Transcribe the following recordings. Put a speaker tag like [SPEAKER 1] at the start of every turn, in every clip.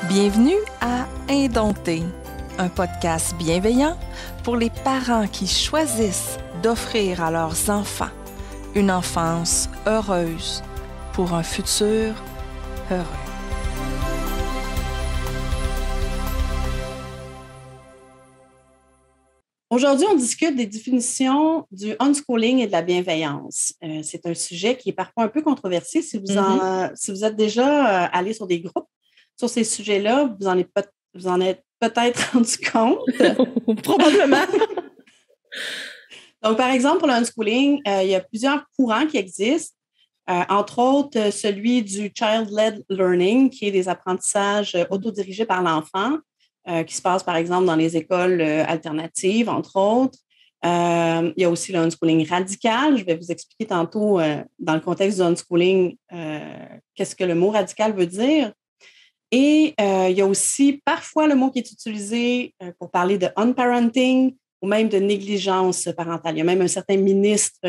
[SPEAKER 1] Bienvenue à Indompté, un podcast bienveillant pour les parents qui choisissent d'offrir à leurs enfants une enfance heureuse pour un futur heureux.
[SPEAKER 2] Aujourd'hui, on discute des définitions du unschooling et de la bienveillance. C'est un sujet qui est parfois un peu controversé. Si vous êtes déjà allé sur des groupes sur ces sujets-là, vous en êtes peut-être rendu compte.
[SPEAKER 1] Probablement.
[SPEAKER 2] Donc, par exemple, pour le unschooling, il y a plusieurs courants qui existent, entre autres celui du child-led learning, qui est des apprentissages autodirigés par l'enfant, qui se passe, par exemple, dans les écoles alternatives, entre autres. Il y a aussi le unschooling radical. Je vais vous expliquer tantôt, dans le contexte du unschooling, qu'est-ce que le mot radical veut dire. Et il y a aussi parfois le mot qui est utilisé pour parler de unparenting ou même de négligence parentale. Il y a même un certain ministre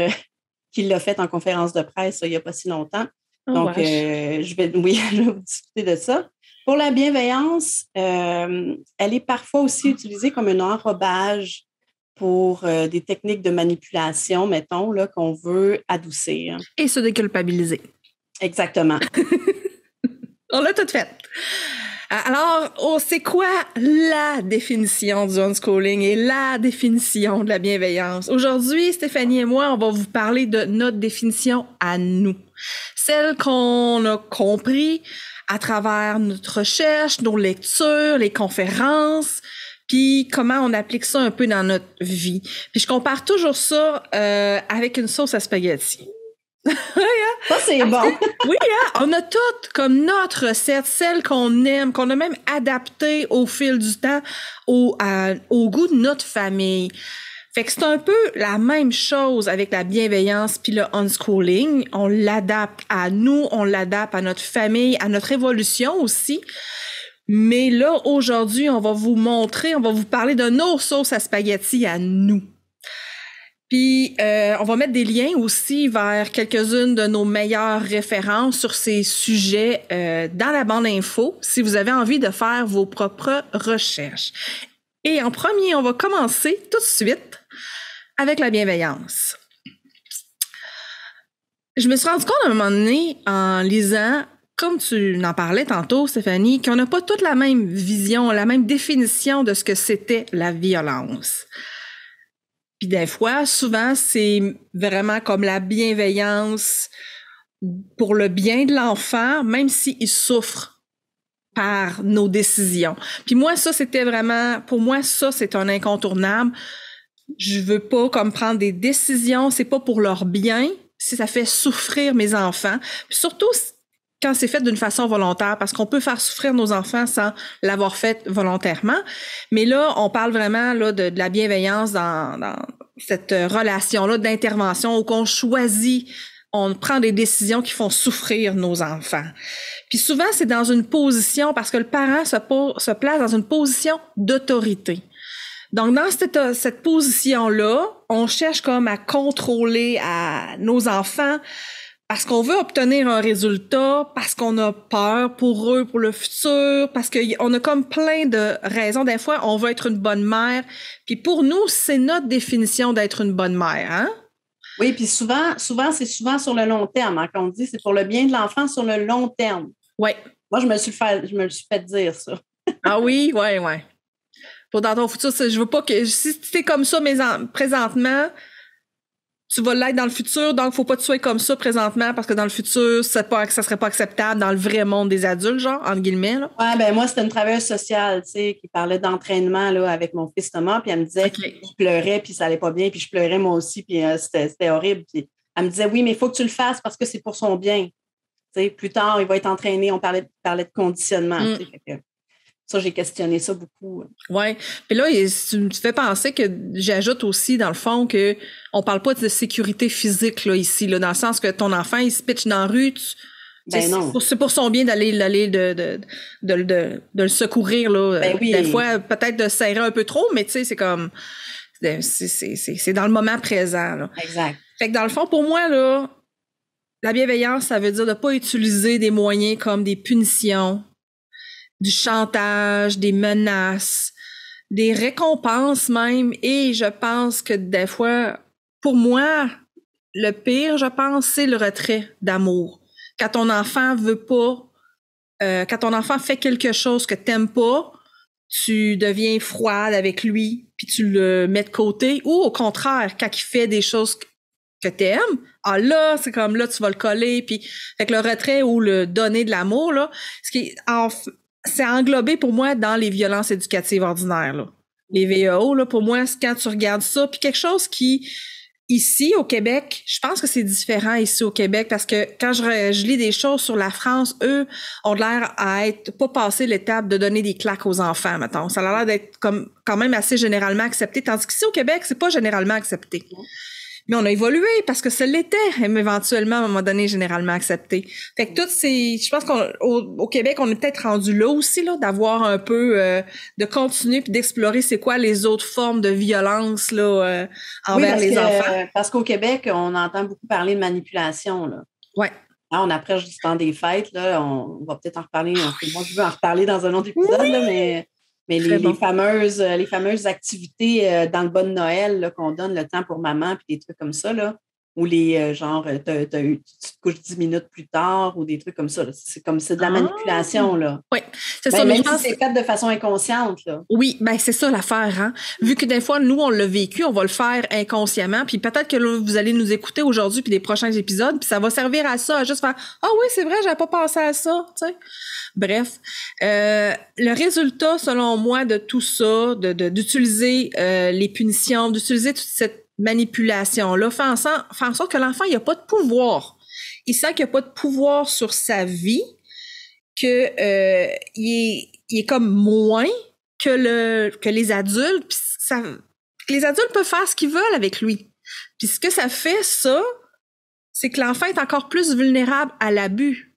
[SPEAKER 2] qui l'a fait en conférence de presse il n'y a pas si longtemps. Donc, je vais vous discuter de ça. Pour la bienveillance, elle est parfois aussi utilisée comme un enrobage pour des techniques de manipulation, mettons, là, qu'on veut adoucir.
[SPEAKER 1] Et se déculpabiliser.
[SPEAKER 2] Exactement.
[SPEAKER 1] On l'a tout fait. Alors, c'est quoi la définition du unschooling et la définition de la bienveillance? Aujourd'hui, Stéphanie et moi, on va vous parler de notre définition à nous. Celle qu'on a compris à travers notre recherche, nos lectures, les conférences, puis comment on applique ça un peu dans notre vie. Puis je compare toujours ça avec une sauce à spaghetti.
[SPEAKER 2] Ça, c'est bon.
[SPEAKER 1] Oui, on a toutes comme notre recette, celle qu'on aime, qu'on a même adaptée au fil du temps au goût de notre famille. Fait que c'est un peu la même chose avec la bienveillance puis le unschooling. On l'adapte à nous, on l'adapte à notre famille, à notre évolution aussi. Mais là, aujourd'hui, on va vous parler de nos sauces à spaghetti à nous. Puis, on va mettre des liens aussi vers quelques-unes de nos meilleures références sur ces sujets dans la bande info, si vous avez envie de faire vos propres recherches. Et en premier, on va commencer tout de suite avec la bienveillance. Je me suis rendu compte à un moment donné, en lisant, comme tu en parlais tantôt, Stéphanie, qu'on n'a pas toute la même vision, la même définition de ce que c'était la violence. Puis des fois, souvent, c'est vraiment comme la bienveillance pour le bien de l'enfant, même s'il souffre par nos décisions. Puis moi, ça, c'était vraiment, pour moi, ça, c'est un incontournable. Je veux pas comme prendre des décisions, c'est pas pour leur bien, si ça fait souffrir mes enfants. Puis surtout, quand c'est fait d'une façon volontaire, parce qu'on peut faire souffrir nos enfants sans l'avoir fait volontairement. Mais là, on parle vraiment là de la bienveillance dans cette relation-là d'intervention où on choisit, on prend des décisions qui font souffrir nos enfants. Puis souvent, c'est dans une position, parce que le parent se place dans une position d'autorité. Donc, dans cette position-là, on cherche comme à contrôler à nos enfants, parce qu'on veut obtenir un résultat, parce qu'on a peur pour eux, pour le futur, parce qu'on a comme plein de raisons. Des fois, on veut être une bonne mère. Puis pour nous, c'est notre définition d'être une bonne mère, hein?
[SPEAKER 2] Oui, puis souvent, c'est souvent sur le long terme, hein, qu'on dit, c'est pour le bien de l'enfant sur le long terme.
[SPEAKER 1] Oui.
[SPEAKER 2] Moi, je me le suis fait dire ça.
[SPEAKER 1] Ah oui, oui. Pour dans ton futur, je veux pas que, si tu es comme ça présentement, tu vas l'être dans le futur, donc faut pas que tu sois comme ça présentement parce que dans le futur, ça serait pas acceptable dans le vrai monde des adultes, genre, entre guillemets, là.
[SPEAKER 2] Ouais, ben moi, c'était une travailleuse sociale, tu sais, qui parlait d'entraînement, là, avec mon fils Thomas, puis elle me disait qu'il pleurait, puis ça allait pas bien, puis je pleurais moi aussi, puis c'était horrible. Puis elle me disait, oui, mais il faut que tu le fasses parce que c'est pour son bien. Tu sais, plus tard, il va être entraîné. On parlait de conditionnement, tu sais, fait que ça, j'ai questionné ça beaucoup.
[SPEAKER 1] Ouais. Puis là, tu me fais penser que j'ajoute aussi, dans le fond, que on parle pas de sécurité physique, là, ici, là, dans le sens que ton enfant, il se pitche dans la rue, c'est pour son bien d'aller de le secourir, là.
[SPEAKER 2] Ben oui.
[SPEAKER 1] Des fois, peut-être de serrer un peu trop, mais tu sais, c'est comme, c'est dans le moment présent, là.
[SPEAKER 2] Exact.
[SPEAKER 1] Fait que dans le fond, pour moi, là, la bienveillance, ça veut dire de pas utiliser des moyens comme des punitions, du chantage, des menaces, des récompenses même. Et je pense que des fois, pour moi, le pire, je pense, c'est le retrait d'amour. Quand ton enfant veut pas, quand ton enfant fait quelque chose que t'aimes pas, tu deviens froide avec lui, puis tu le mets de côté. Ou au contraire, quand il fait des choses que t'aimes, ah là, c'est comme là, tu vas le coller, puis fait que le retrait ou le donner de l'amour, là, c'est englobé pour moi dans les violences éducatives ordinaires, là. Les VEO, là, pour moi, c'est quand tu regardes ça, puis quelque chose qui, ici, au Québec, je pense que c'est différent ici au Québec, parce que quand je lis des choses sur la France, eux ont l'air à être pas passé l'étape de donner des claques aux enfants, mettons. Ça a l'air d'être comme quand même assez généralement accepté, tandis qu'ici au Québec, c'est pas généralement accepté. Mais on a évolué parce que ça l'était, éventuellement, à un moment donné, généralement accepté. Fait que je pense qu'au Québec, on est peut-être rendu là aussi, là, d'avoir un peu, de continuer puis d'explorer c'est quoi les autres formes de violence, là, envers les enfants.
[SPEAKER 2] Parce qu'au Québec, on entend beaucoup parler de manipulation, là.
[SPEAKER 1] Ouais.
[SPEAKER 2] Là, on approche du temps des fêtes, là. On va peut-être en reparler. Moi, je veux en reparler dans un autre épisode, là, mais les fameuses activités dans le bas de Noël là, qu'on donne le temps pour maman, puis des trucs comme ça, là, ou les genre, tu te couches 10 minutes plus tard, ou des trucs comme ça. C'est de la manipulation, là.
[SPEAKER 1] Oui, c'est ça.
[SPEAKER 2] Même si c'est fait de façon inconsciente, là.
[SPEAKER 1] Oui, ben c'est ça l'affaire, hein. Vu que des fois, nous, on l'a vécu, on va le faire inconsciemment, puis peut-être que là, vous allez nous écouter aujourd'hui, puis des prochains épisodes, puis ça va servir à ça, à juste faire « Ah oui, c'est vrai, j'avais pas pensé à ça », tu sais. Bref, le résultat, selon moi, de tout ça, d'utiliser les punitions, d'utiliser toute cette manipulation-là, fait en sorte que l'enfant, il a pas de pouvoir. Il sent qu'il a pas de pouvoir sur sa vie, que il est comme moins que les adultes, puis les adultes peuvent faire ce qu'ils veulent avec lui. Puis ce que ça fait, ça, c'est que l'enfant est encore plus vulnérable à l'abus.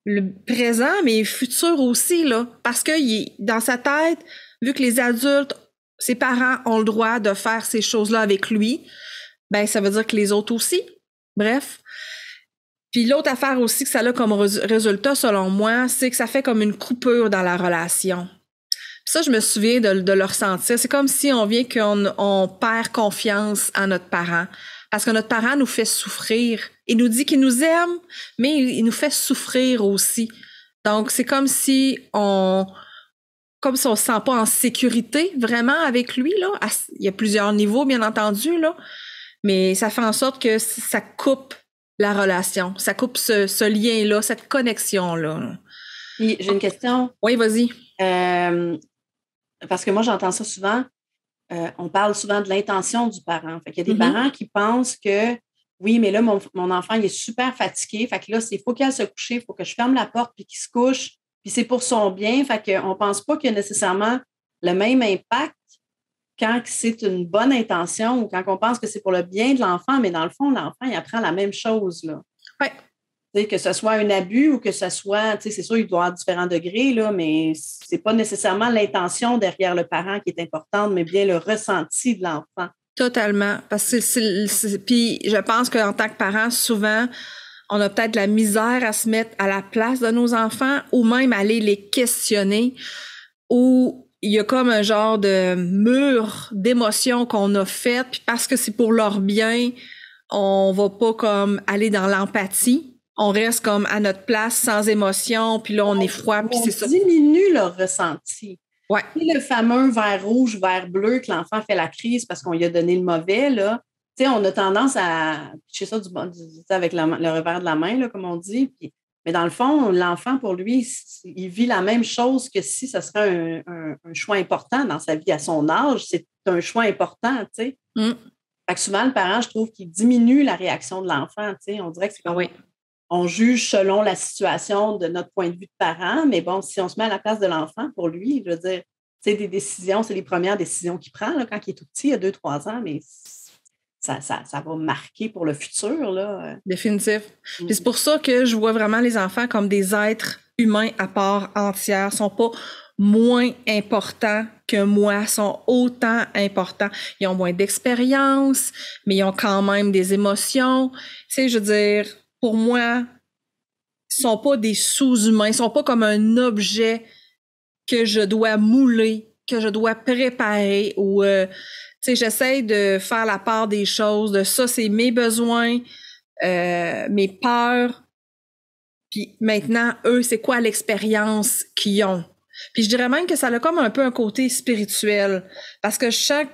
[SPEAKER 1] Le présent, mais futur aussi, là. Parce que dans sa tête, vu que les adultes, ses parents ont le droit de faire ces choses-là avec lui, ben ça veut dire que les autres aussi. Bref. Puis l'autre affaire aussi que ça a comme résultat, selon moi, c'est que ça fait comme une coupure dans la relation. Puis ça, je me souviens de le ressentir. C'est comme si on vient qu'on perd confiance en notre parent. Parce que notre parent nous fait souffrir. Il nous dit qu'il nous aime, mais il nous fait souffrir aussi. Donc, c'est comme si on se sent pas en sécurité vraiment avec lui, là. Il y a plusieurs niveaux, bien entendu, là. Mais ça fait en sorte que ça coupe la relation. Ça coupe ce lien-là, cette connexion-là.
[SPEAKER 2] J'ai une question.
[SPEAKER 1] Oui, vas-y.
[SPEAKER 2] Parce que moi, j'entends ça souvent. On parle souvent de l'intention du parent. Fait qu'il y a des parents qui pensent que oui, mais là, mon enfant, il est super fatigué. Fait que là, il faut qu'il aille se coucher, il faut que je ferme la porte puis qu'il se couche. Puis c'est pour son bien. Fait qu'on ne pense pas qu'il y a nécessairement le même impact quand c'est une bonne intention ou quand on pense que c'est pour le bien de l'enfant, mais dans le fond, l'enfant, il apprend la même chose, là.
[SPEAKER 1] Oui.
[SPEAKER 2] Que ce soit un abus ou que ce soit, c'est sûr, il doit y avoir différents degrés, là, mais c'est pas nécessairement l'intention derrière le parent qui est importante, mais bien le ressenti de l'enfant.
[SPEAKER 1] Totalement. Parce que puis je pense qu'en tant que parent, souvent, on a peut-être la misère à se mettre à la place de nos enfants ou même aller les questionner, ou il y a comme un genre de mur d'émotions qu'on a fait, puis parce que c'est pour leur bien, on va pas comme aller dans l'empathie. On reste comme à notre place sans émotion, puis là, on est froid, puis c'est ça.
[SPEAKER 2] On diminue leur ressenti.
[SPEAKER 1] Ouais.
[SPEAKER 2] Et le fameux vert rouge, vert bleu que l'enfant fait la crise parce qu'on lui a donné le mauvais, là, on a tendance à pitcher ça avec le revers de la main, là, comme on dit. Mais dans le fond, l'enfant, pour lui, il vit la même chose que si ce serait un choix important dans sa vie à son âge. C'est un choix important, tu sais. Fait que souvent, le parent, je trouve qu'il diminue la réaction de l'enfant, tu sais. On dirait que c'est comme...
[SPEAKER 1] Oui.
[SPEAKER 2] On juge selon la situation de notre point de vue de parent, mais bon, si on se met à la place de l'enfant, pour lui, je veux dire, c'est des décisions, c'est les premières décisions qu'il prend là, quand il est tout petit, il a 2-3 ans, mais ça va marquer pour le futur, là.
[SPEAKER 1] Définitif. Puis c'est pour ça que je vois vraiment les enfants comme des êtres humains à part entière. Ils sont pas moins importants que moi, sont autant importants. Ils ont moins d'expérience, mais ils ont quand même des émotions. Tu sais, je veux dire, pour moi, sont pas des sous-humains, ils sont pas comme un objet que je dois mouler, que je dois préparer ou tu sais, j'essaie de faire la part des choses, de ça, c'est mes besoins, mes peurs, puis maintenant, eux, c'est quoi l'expérience qu'ils ont. Puis je dirais même que ça a comme un peu un côté spirituel, parce que c'est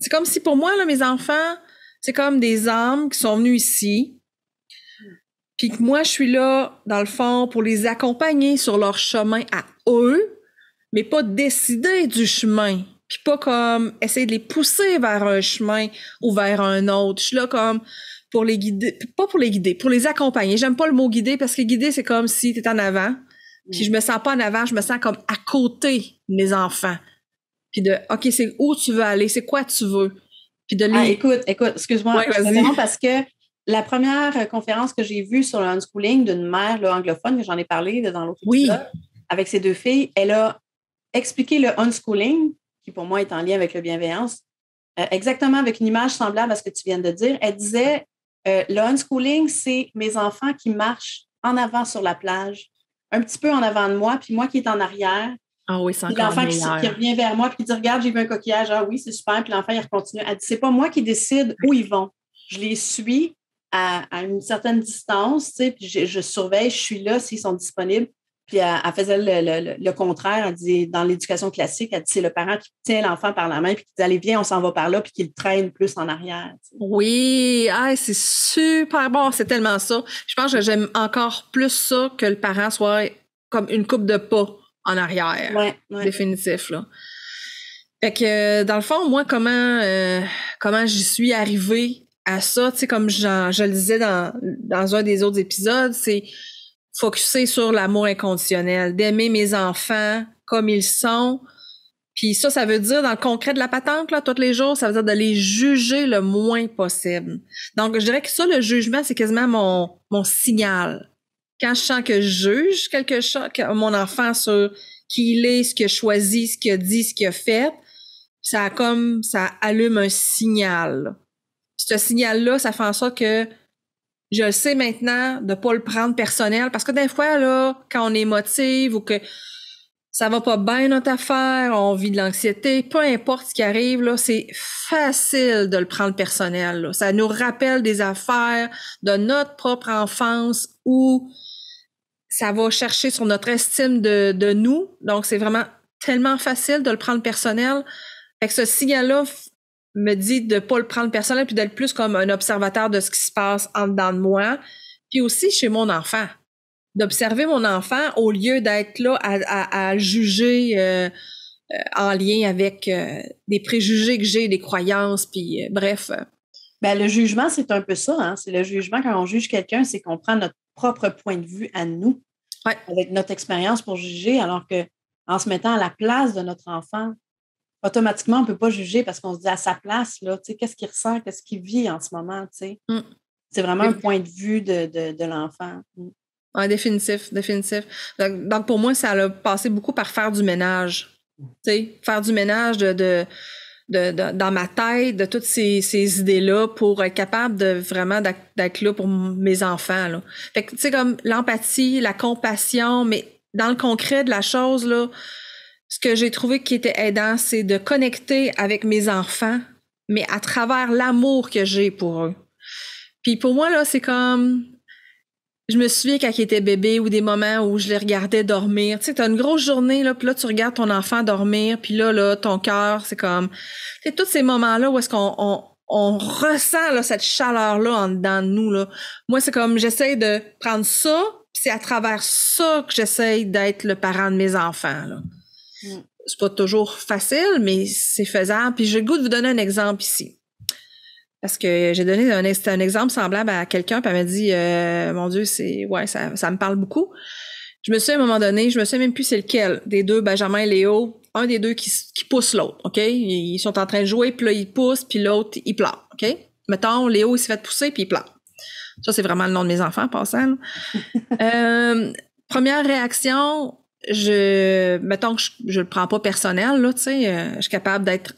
[SPEAKER 1] comme si pour moi, là, mes enfants, c'est comme des âmes qui sont venues ici, puis que moi, je suis là, dans le fond, pour les accompagner sur leur chemin à eux, mais pas décider du chemin, puis pas comme essayer de les pousser vers un chemin ou vers un autre. Je suis là comme pour les guider, pas pour les guider, pour les accompagner. J'aime pas le mot guider parce que guider, c'est comme si t'es en avant, puis je me sens pas en avant, je me sens comme à côté de mes enfants. Puis de, OK, c'est où tu veux aller, c'est quoi tu veux. Puis de les...
[SPEAKER 2] écoute, excuse-moi,
[SPEAKER 1] ouais, vas-y.
[SPEAKER 2] parce que la première conférence que j'ai vue sur le unschooling d'une mère là, anglophone, que j'en ai parlé là, dans l'autre épisode, avec ses 2 filles, elle a expliqué le unschooling, qui pour moi est en lien avec la bienveillance, exactement avec une image semblable à ce que tu viens de dire. Elle disait, le unschooling, c'est mes enfants qui marchent en avant sur la plage, un petit peu en avant de moi, puis moi qui est en arrière.
[SPEAKER 1] Ah oui, c'est encore
[SPEAKER 2] l'enfant
[SPEAKER 1] meilleur.
[SPEAKER 2] qui revient vers moi, puis qui dit, regarde, j'ai vu un coquillage, ah oui, c'est super, puis l'enfant, il continue. Elle dit, c'est pas moi qui décide où ils vont. Je les suis à une certaine distance, tu sais, puis je surveille, je suis là s'ils sont disponibles. Puis elle faisait le contraire. Elle dit, dans l'éducation classique, elle dit, c'est le parent qui tient l'enfant par la main puis qui dit, allez, viens, on s'en va par là, puis qui le traîne plus en arrière. Tu sais.
[SPEAKER 1] Oui, c'est super bon, c'est tellement ça. Je pense que j'aime encore plus ça que le parent soit comme une coupe de pas en arrière.
[SPEAKER 2] Ouais.
[SPEAKER 1] Définitif, là. Fait que, dans le fond, moi, comment j'y suis arrivée à ça, tu sais, comme je le disais dans un des autres épisodes, c'est focusser sur l'amour inconditionnel, d'aimer mes enfants comme ils sont. Puis ça veut dire, dans le concret de la patente, là, tous les jours, ça veut dire de les juger le moins possible. Donc, je dirais que ça, le jugement, c'est quasiment mon signal. Quand je sens que je juge quelque chose, mon enfant sur qui il est, ce qu'il a choisi, ce qu'il a dit, ce qu'il a fait, ça allume un signal. Ce signal-là, ça fait en sorte que je sais maintenant de pas le prendre personnel, parce que des fois, là, quand on est émotive ou que ça va pas bien notre affaire, on vit de l'anxiété, peu importe ce qui arrive, là, c'est facile de le prendre personnel, là. Ça nous rappelle des affaires de notre propre enfance où ça va chercher sur notre estime de nous. Donc, c'est vraiment tellement facile de le prendre personnel. Fait que ce signal-là me dit de pas le prendre personnel puis d'être plus comme un observateur de ce qui se passe en dedans de moi. Puis aussi chez mon enfant. D'observer mon enfant au lieu d'être là à juger en lien avec des préjugés que j'ai, des croyances, puis bref.
[SPEAKER 2] Ben, le jugement, c'est un peu ça. Hein? C'est le jugement, quand on juge quelqu'un, c'est qu'on prend notre propre point de vue à nous, avec notre expérience pour juger, alors qu'en se mettant à la place de notre enfant, automatiquement, on ne peut pas juger parce qu'on se dit à sa place, là, tu sais, qu'est-ce qu'il ressent, qu'est-ce qu'il vit en ce moment, tu sais. C'est vraiment un point de vue de l'enfant.
[SPEAKER 1] Oui, définitif. Donc, pour moi, ça a passé beaucoup par faire du ménage. Tu sais, faire du ménage dans ma tête, de toutes ces idées-là pour être capable de vraiment d'être là pour mes enfants, là. Fait que, tu sais, comme l'empathie, la compassion, mais dans le concret de la chose, là, ce que j'ai trouvé qui était aidant, c'est de connecter avec mes enfants, mais à travers l'amour que j'ai pour eux. Puis pour moi, là, c'est comme... Je me souviens quand il était bébé ou des moments où je les regardais dormir. Tu sais, t'as une grosse journée, là, puis là, tu regardes ton enfant dormir, puis là, ton cœur, c'est comme... C'est tous ces moments-là où est-ce qu'on ressent là, cette chaleur-là en dedans de nous, là. Moi, c'est comme, j'essaie de prendre ça, puis c'est à travers ça que j'essaie d'être le parent de mes enfants, là. C'est pas toujours facile, mais c'est faisable. Puis j'ai le goût de vous donner un exemple ici. Parce que j'ai donné un exemple semblable à quelqu'un, puis elle m'a dit mon Dieu, ça me parle beaucoup. Je me souviens à un moment donné, je me souviens même plus c'est lequel des deux, Benjamin et Léo, un des deux qui pousse l'autre, OK? Ils sont en train de jouer, puis là, ils poussent, puis l'autre, il pleure, OK? Mettons, Léo, il s'est fait pousser, puis il pleure. Ça, c'est vraiment le nom de mes enfants, en passant. Première réaction, mettons que je le prends pas personnel, là, tu sais, je suis capable d'être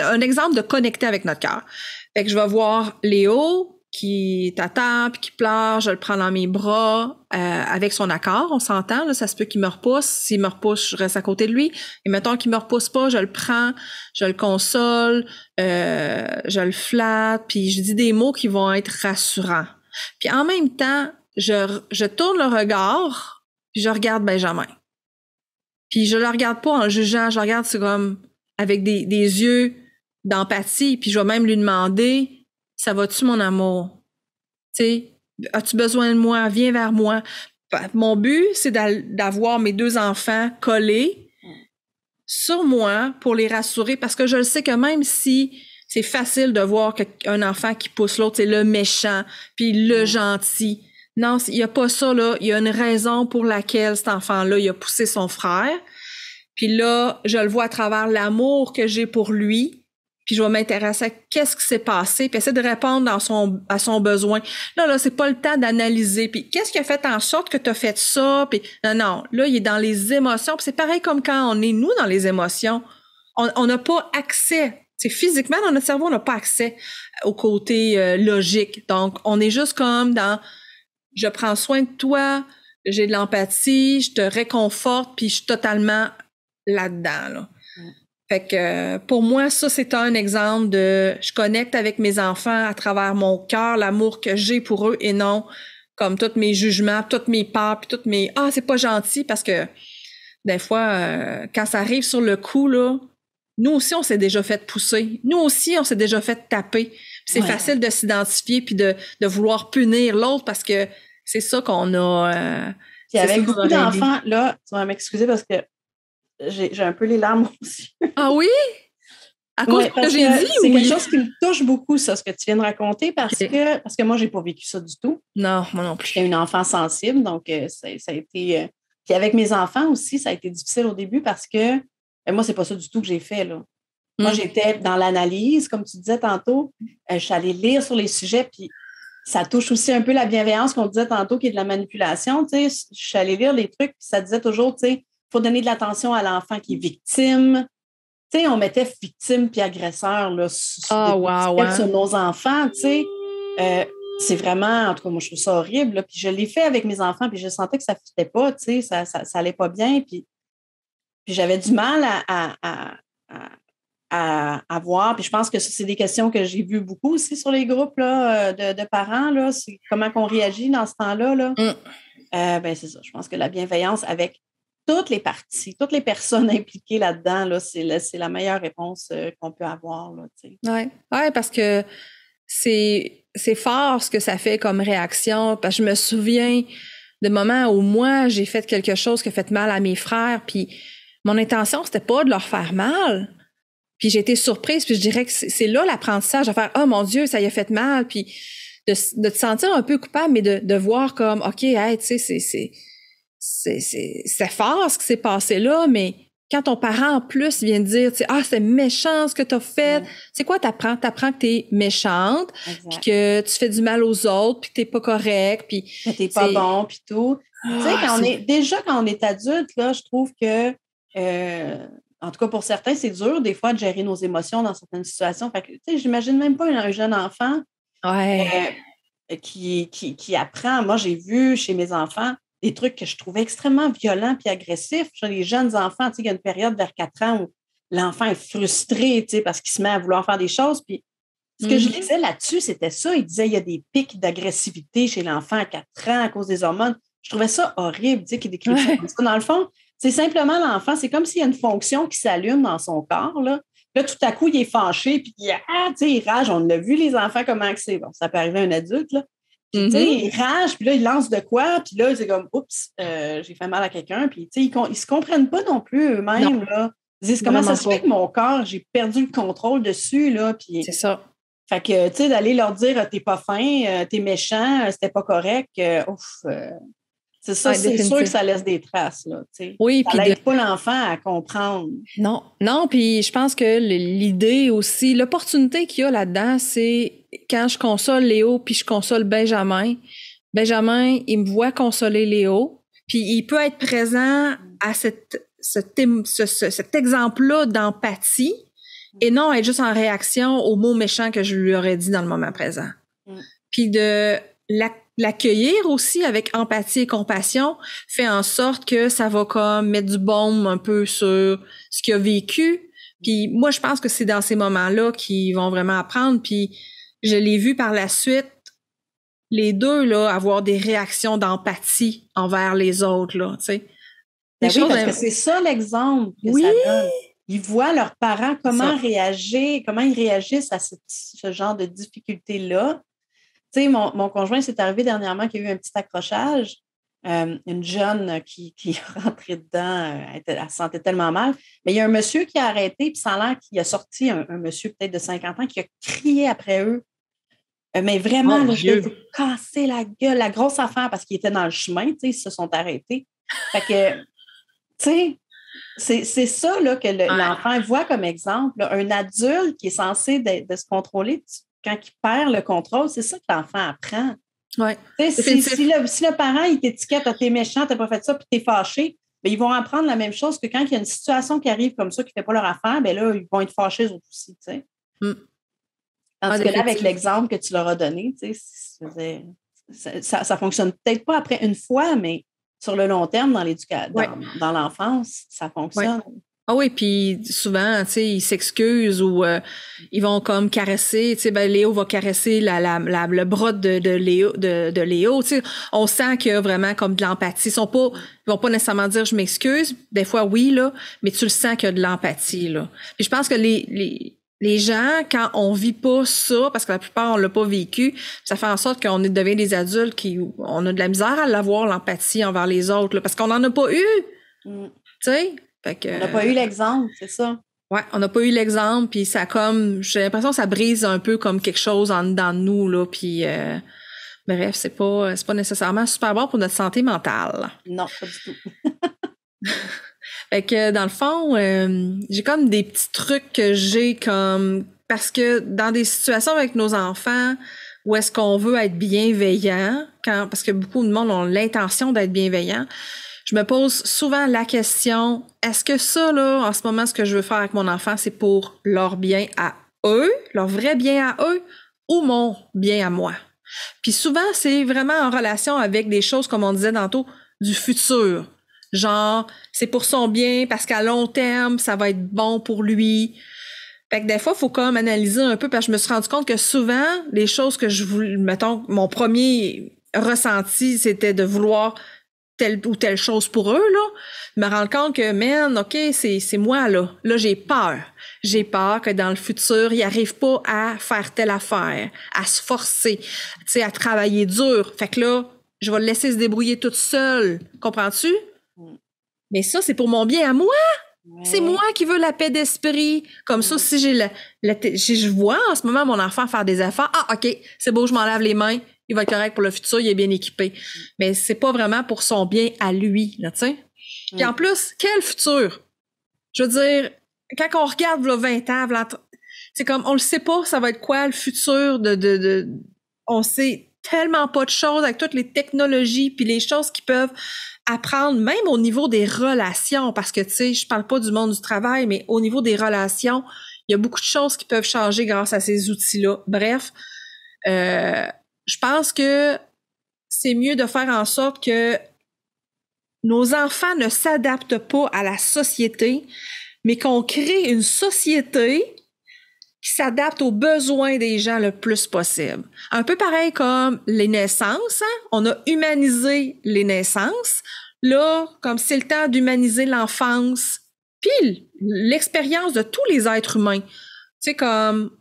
[SPEAKER 1] un exemple de connecter avec notre cœur. Fait que je vais voir Léo, qui t'attend puis qui pleure, je le prends dans mes bras avec son accord, on s'entend, là, ça se peut qu'il me repousse. S'il me repousse, je reste à côté de lui. Et mettons qu'il me repousse pas, je le prends, je le console, je le flatte, puis je dis des mots qui vont être rassurants. Puis en même temps, je tourne le regard, puis je regarde Benjamin. Puis je le regarde pas en jugeant, je le regarde c'est comme avec des yeux d'empathie, puis je vais même lui demander « Ça va-tu, mon amour? Tu sais, as-tu besoin de moi? Viens vers moi. » Mon but, c'est d'avoir mes 2 enfants collés sur moi pour les rassurer, parce que je le sais que même si c'est facile de voir qu'un enfant qui pousse l'autre, c'est le méchant, puis le gentil. Non, il y a pas ça, là. Il y a une raison pour laquelle cet enfant-là, il a poussé son frère. Puis là, je le vois à travers l'amour que j'ai pour lui. Puis je vais m'intéresser à qu'est-ce qui s'est passé, puis essayer de répondre à son besoin. Là, c'est pas le temps d'analyser. Puis qu'est-ce qui a fait en sorte que tu as fait ça? Puis non, là, il est dans les émotions. Puis c'est pareil comme quand on est, nous, dans les émotions. On n'a pas accès. C'est physiquement, dans notre cerveau, on n'a pas accès au côté logique. Donc, on est juste comme dans « je prends soin de toi, j'ai de l'empathie, je te réconforte, puis je suis totalement là-dedans. » là. Fait que pour moi, ça, c'est un exemple de je connecte avec mes enfants à travers mon cœur, l'amour que j'ai pour eux et non comme tous mes jugements, toutes mes peurs, puis toutes mes ah, c'est pas gentil parce que des fois, quand ça arrive sur le coup, là, nous aussi, on s'est déjà fait pousser. Nous aussi, on s'est déjà fait taper. Puis c'est facile de s'identifier puis de vouloir punir l'autre parce que c'est ça qu'on a.
[SPEAKER 2] Puis avec beaucoup d'enfants, là, tu vas m'excuser parce que j'ai un peu les larmes aussi.
[SPEAKER 1] Ah oui? À cause de ce que j'ai dit?
[SPEAKER 2] C'est quelque chose qui me touche beaucoup, ça, ce que tu viens de raconter, parce que moi, j'ai pas vécu ça du tout.
[SPEAKER 1] Non, moi non plus.
[SPEAKER 2] J'étais une enfant sensible, donc ça a été... Puis avec mes enfants aussi, ça a été difficile au début parce que moi, c'est pas ça du tout que j'ai fait, là. Moi, j'étais dans l'analyse, comme tu disais tantôt. Je suis allée lire sur les sujets, puis ça touche aussi un peu la bienveillance qu'on disait tantôt, qui est de la manipulation, tu sais. Je suis allée lire les trucs, puis ça disait toujours, tu sais, il faut donner de l'attention à l'enfant qui est victime. Tu sais, on mettait victime puis agresseur là, sur nos enfants, tu sais. C'est vraiment, en tout cas, moi, je trouve ça horrible. Là. Puis je l'ai fait avec mes enfants, puis je sentais que ça ne fitait pas, tu sais, ça allait pas bien. Puis j'avais du mal à voir. Puis je pense que c'est des questions que j'ai vues beaucoup aussi sur les groupes là, de parents. Là, c'est comment qu'on réagit dans ce temps-là. Là. Ben, c'est ça. Je pense que la bienveillance avec toutes les parties, toutes les personnes impliquées là-dedans, là, c'est la meilleure réponse qu'on peut avoir. Oui,
[SPEAKER 1] parce que c'est fort ce que ça fait comme réaction. Parce que je me souviens de moments où moi, j'ai fait quelque chose qui a fait mal à mes frères, puis mon intention, c'était pas de leur faire mal. Puis j'ai été surprise, puis je dirais que c'est là l'apprentissage, de faire « Oh mon Dieu, ça y a fait mal », puis de te sentir un peu coupable, mais de voir comme « OK, hey, tu sais, c'est fort ce qui s'est passé là, mais quand ton parent en plus vient te dire « Ah, c'est méchant ce que t'as fait », c'est quoi t'apprends? T'apprends que t'es méchante, puis que tu fais du mal aux autres, puis que t'es pas correct, puis
[SPEAKER 2] que t'es pas bon, puis tout. Tu sais, quand on est adulte, là, je trouve que en tout cas, pour certains, c'est dur des fois de gérer nos émotions dans certaines situations. Fait que, tu sais, j'imagine même pas un jeune enfant qui apprend. Moi, j'ai vu chez mes enfants des trucs que je trouvais extrêmement violents puis agressifs. Genre, les jeunes enfants, tu sais, il y a une période vers 4 ans où l'enfant est frustré, tu sais, parce qu'il se met à vouloir faire des choses. Puis ce que je lisais là-dessus, c'était ça. Il disait qu'il y a des pics d'agressivité chez l'enfant à 4 ans à cause des hormones. Je trouvais ça horrible, tu sais, qu'il décrit ça comme ça. Dans le fond, c'est simplement l'enfant, c'est comme s'il y a une fonction qui s'allume dans son corps, là. Là, tout à coup, il est fâché, puis tu sais, il rage. On a vu, les enfants, comment c'est. Bon, ça peut arriver à un adulte, là. Puis, tu sais, il rage, puis là, il lance de quoi, puis là, c'est comme, oups, j'ai fait mal à quelqu'un. Puis, tu sais, ils se comprennent pas non plus eux-mêmes, là. Ils disent, comment ça se fait que mon corps, j'ai perdu le contrôle dessus, là. Puis,
[SPEAKER 1] c'est ça.
[SPEAKER 2] Fait que, tu sais, d'aller leur dire, t'es pas fin, t'es méchant, c'était pas correct, c'est ça, c'est sûr que ça laisse des traces, là, tu sais.
[SPEAKER 1] Oui,
[SPEAKER 2] ça n'aide pas l'enfant à comprendre.
[SPEAKER 1] Non, puis je pense que l'idée aussi, l'opportunité qu'il y a là-dedans, c'est quand je console Léo puis je console Benjamin, il me voit consoler Léo, puis il peut être présent à cet exemple-là d'empathie et non être juste en réaction aux mots méchants que je lui aurais dit dans le moment présent. puis de l'accueillir aussi avec empathie et compassion fait en sorte que ça va comme mettre du baume un peu sur ce qu'il a vécu. Puis moi, je pense que c'est dans ces moments-là qu'ils vont vraiment apprendre. Puis je l'ai vu par la suite, les deux, là, avoir des réactions d'empathie envers les autres, là, tu sais.
[SPEAKER 2] Ben oui, parce que c'est ça l'exemple que ça donne. Ils voient leurs parents comment ils réagissent à ce genre de difficultés-là. Tu sais, mon conjoint, c'est arrivé dernièrement qu'il y a eu un petit accrochage. Une jeune qui rentrait dedans, elle se sentait tellement mal. Mais il y a un monsieur qui a arrêté, puis ça a l'air qu'il a sorti un monsieur peut-être de 50 ans qui a crié après eux. Mais vraiment, là, je l'ai cassé la gueule, la grosse affaire, parce qu'ils étaient dans le chemin, tu sais, ils se sont arrêtés. Fait que, tu sais, c'est ça là, que l'enfant voit comme exemple. Là, un adulte qui est censé de se contrôler, quand il perd le contrôle, c'est ça que l'enfant apprend.
[SPEAKER 1] Ouais.
[SPEAKER 2] Si le parent il t'étiquette, t'es méchant, t'as pas fait ça, puis t'es fâché, bien, ils vont apprendre la même chose que quand il y a une situation qui arrive comme ça, qui ne fait pas leur affaire, bien là, ils vont être fâchés eux aussi. Tu sais. Tandis que là, avec l'exemple que tu leur as donné, tu sais, ça fonctionne peut-être pas après une fois, mais sur le long terme, dans l'enfance, ça fonctionne.
[SPEAKER 1] Ouais. Ah oui, puis souvent, tu sais, ils s'excusent ou ils vont comme caresser, tu sais, ben Léo va caresser le bras de Léo, tu sais, on sent qu'il y a vraiment comme de l'empathie. Ils vont pas nécessairement dire je m'excuse, des fois oui là, mais tu le sens qu'il y a de l'empathie là. Puis je pense que les gens, quand on vit pas ça, parce que la plupart on l'a pas vécu, ça fait en sorte qu'on devient des adultes on a de la misère à l'avoir, l'empathie envers les autres, là, parce qu'on en a pas eu. Tu sais?
[SPEAKER 2] On n'a pas eu l'exemple, c'est ça.
[SPEAKER 1] Ouais, on n'a pas eu l'exemple, puis ça j'ai l'impression que ça brise un peu comme quelque chose en dedans de nous, là, puis bref, c'est pas nécessairement super bon pour notre santé mentale.
[SPEAKER 2] Non, pas du tout.
[SPEAKER 1] Fait que dans le fond, j'ai comme des petits trucs que j'ai comme parce que dans des situations avec nos enfants où est-ce qu'on veut être bienveillant, parce que beaucoup de monde ont l'intention d'être bienveillant, je me pose souvent la question, est-ce que ça, là, en ce moment, ce que je veux faire avec mon enfant, c'est pour leur bien à eux, leur vrai bien à eux, ou mon bien à moi? Puis souvent, c'est vraiment en relation avec des choses, comme on disait tantôt, du futur. Genre, c'est pour son bien, parce qu'à long terme, ça va être bon pour lui. Fait que des fois, il faut comme analyser un peu, parce que je me suis rendu compte que souvent, les choses que je voulais, mettons, mon premier ressenti, c'était de vouloir telle ou telle chose pour eux, là, me rendre compte que, man, OK, c'est moi, là. Là, j'ai peur. J'ai peur que dans le futur, ils n'arrivent pas à faire telle affaire, à se forcer, tu sais, à travailler dur. Fait que là, je vais le laisser se débrouiller toute seule. Comprends-tu? Mais ça, c'est pour mon bien à moi. Ouais. C'est moi qui veux la paix d'esprit. Comme ça, si si je vois en ce moment mon enfant faire des efforts, OK, c'est beau, je m'en lave les mains. Il va être correct pour le futur, il est bien équipé. Mais c'est pas vraiment pour son bien à lui, là, tu sais. Puis en plus, quel futur? Je veux dire, quand on regarde là, 20 ans, c'est comme, on le sait pas, ça va être quoi le futur on sait tellement pas de choses avec toutes les technologies puis les choses qui peuvent apprendre, même au niveau des relations, parce que, tu sais, je parle pas du monde du travail, mais au niveau des relations, il y a beaucoup de choses qui peuvent changer grâce à ces outils-là. Bref, je pense que c'est mieux de faire en sorte que nos enfants ne s'adaptent pas à la société, mais qu'on crée une société qui s'adapte aux besoins des gens le plus possible. Un peu pareil comme les naissances, hein? On a humanisé les naissances. Là, comme c'est le temps d'humaniser l'enfance, puis l'expérience de tous les êtres humains. Tu sais, comme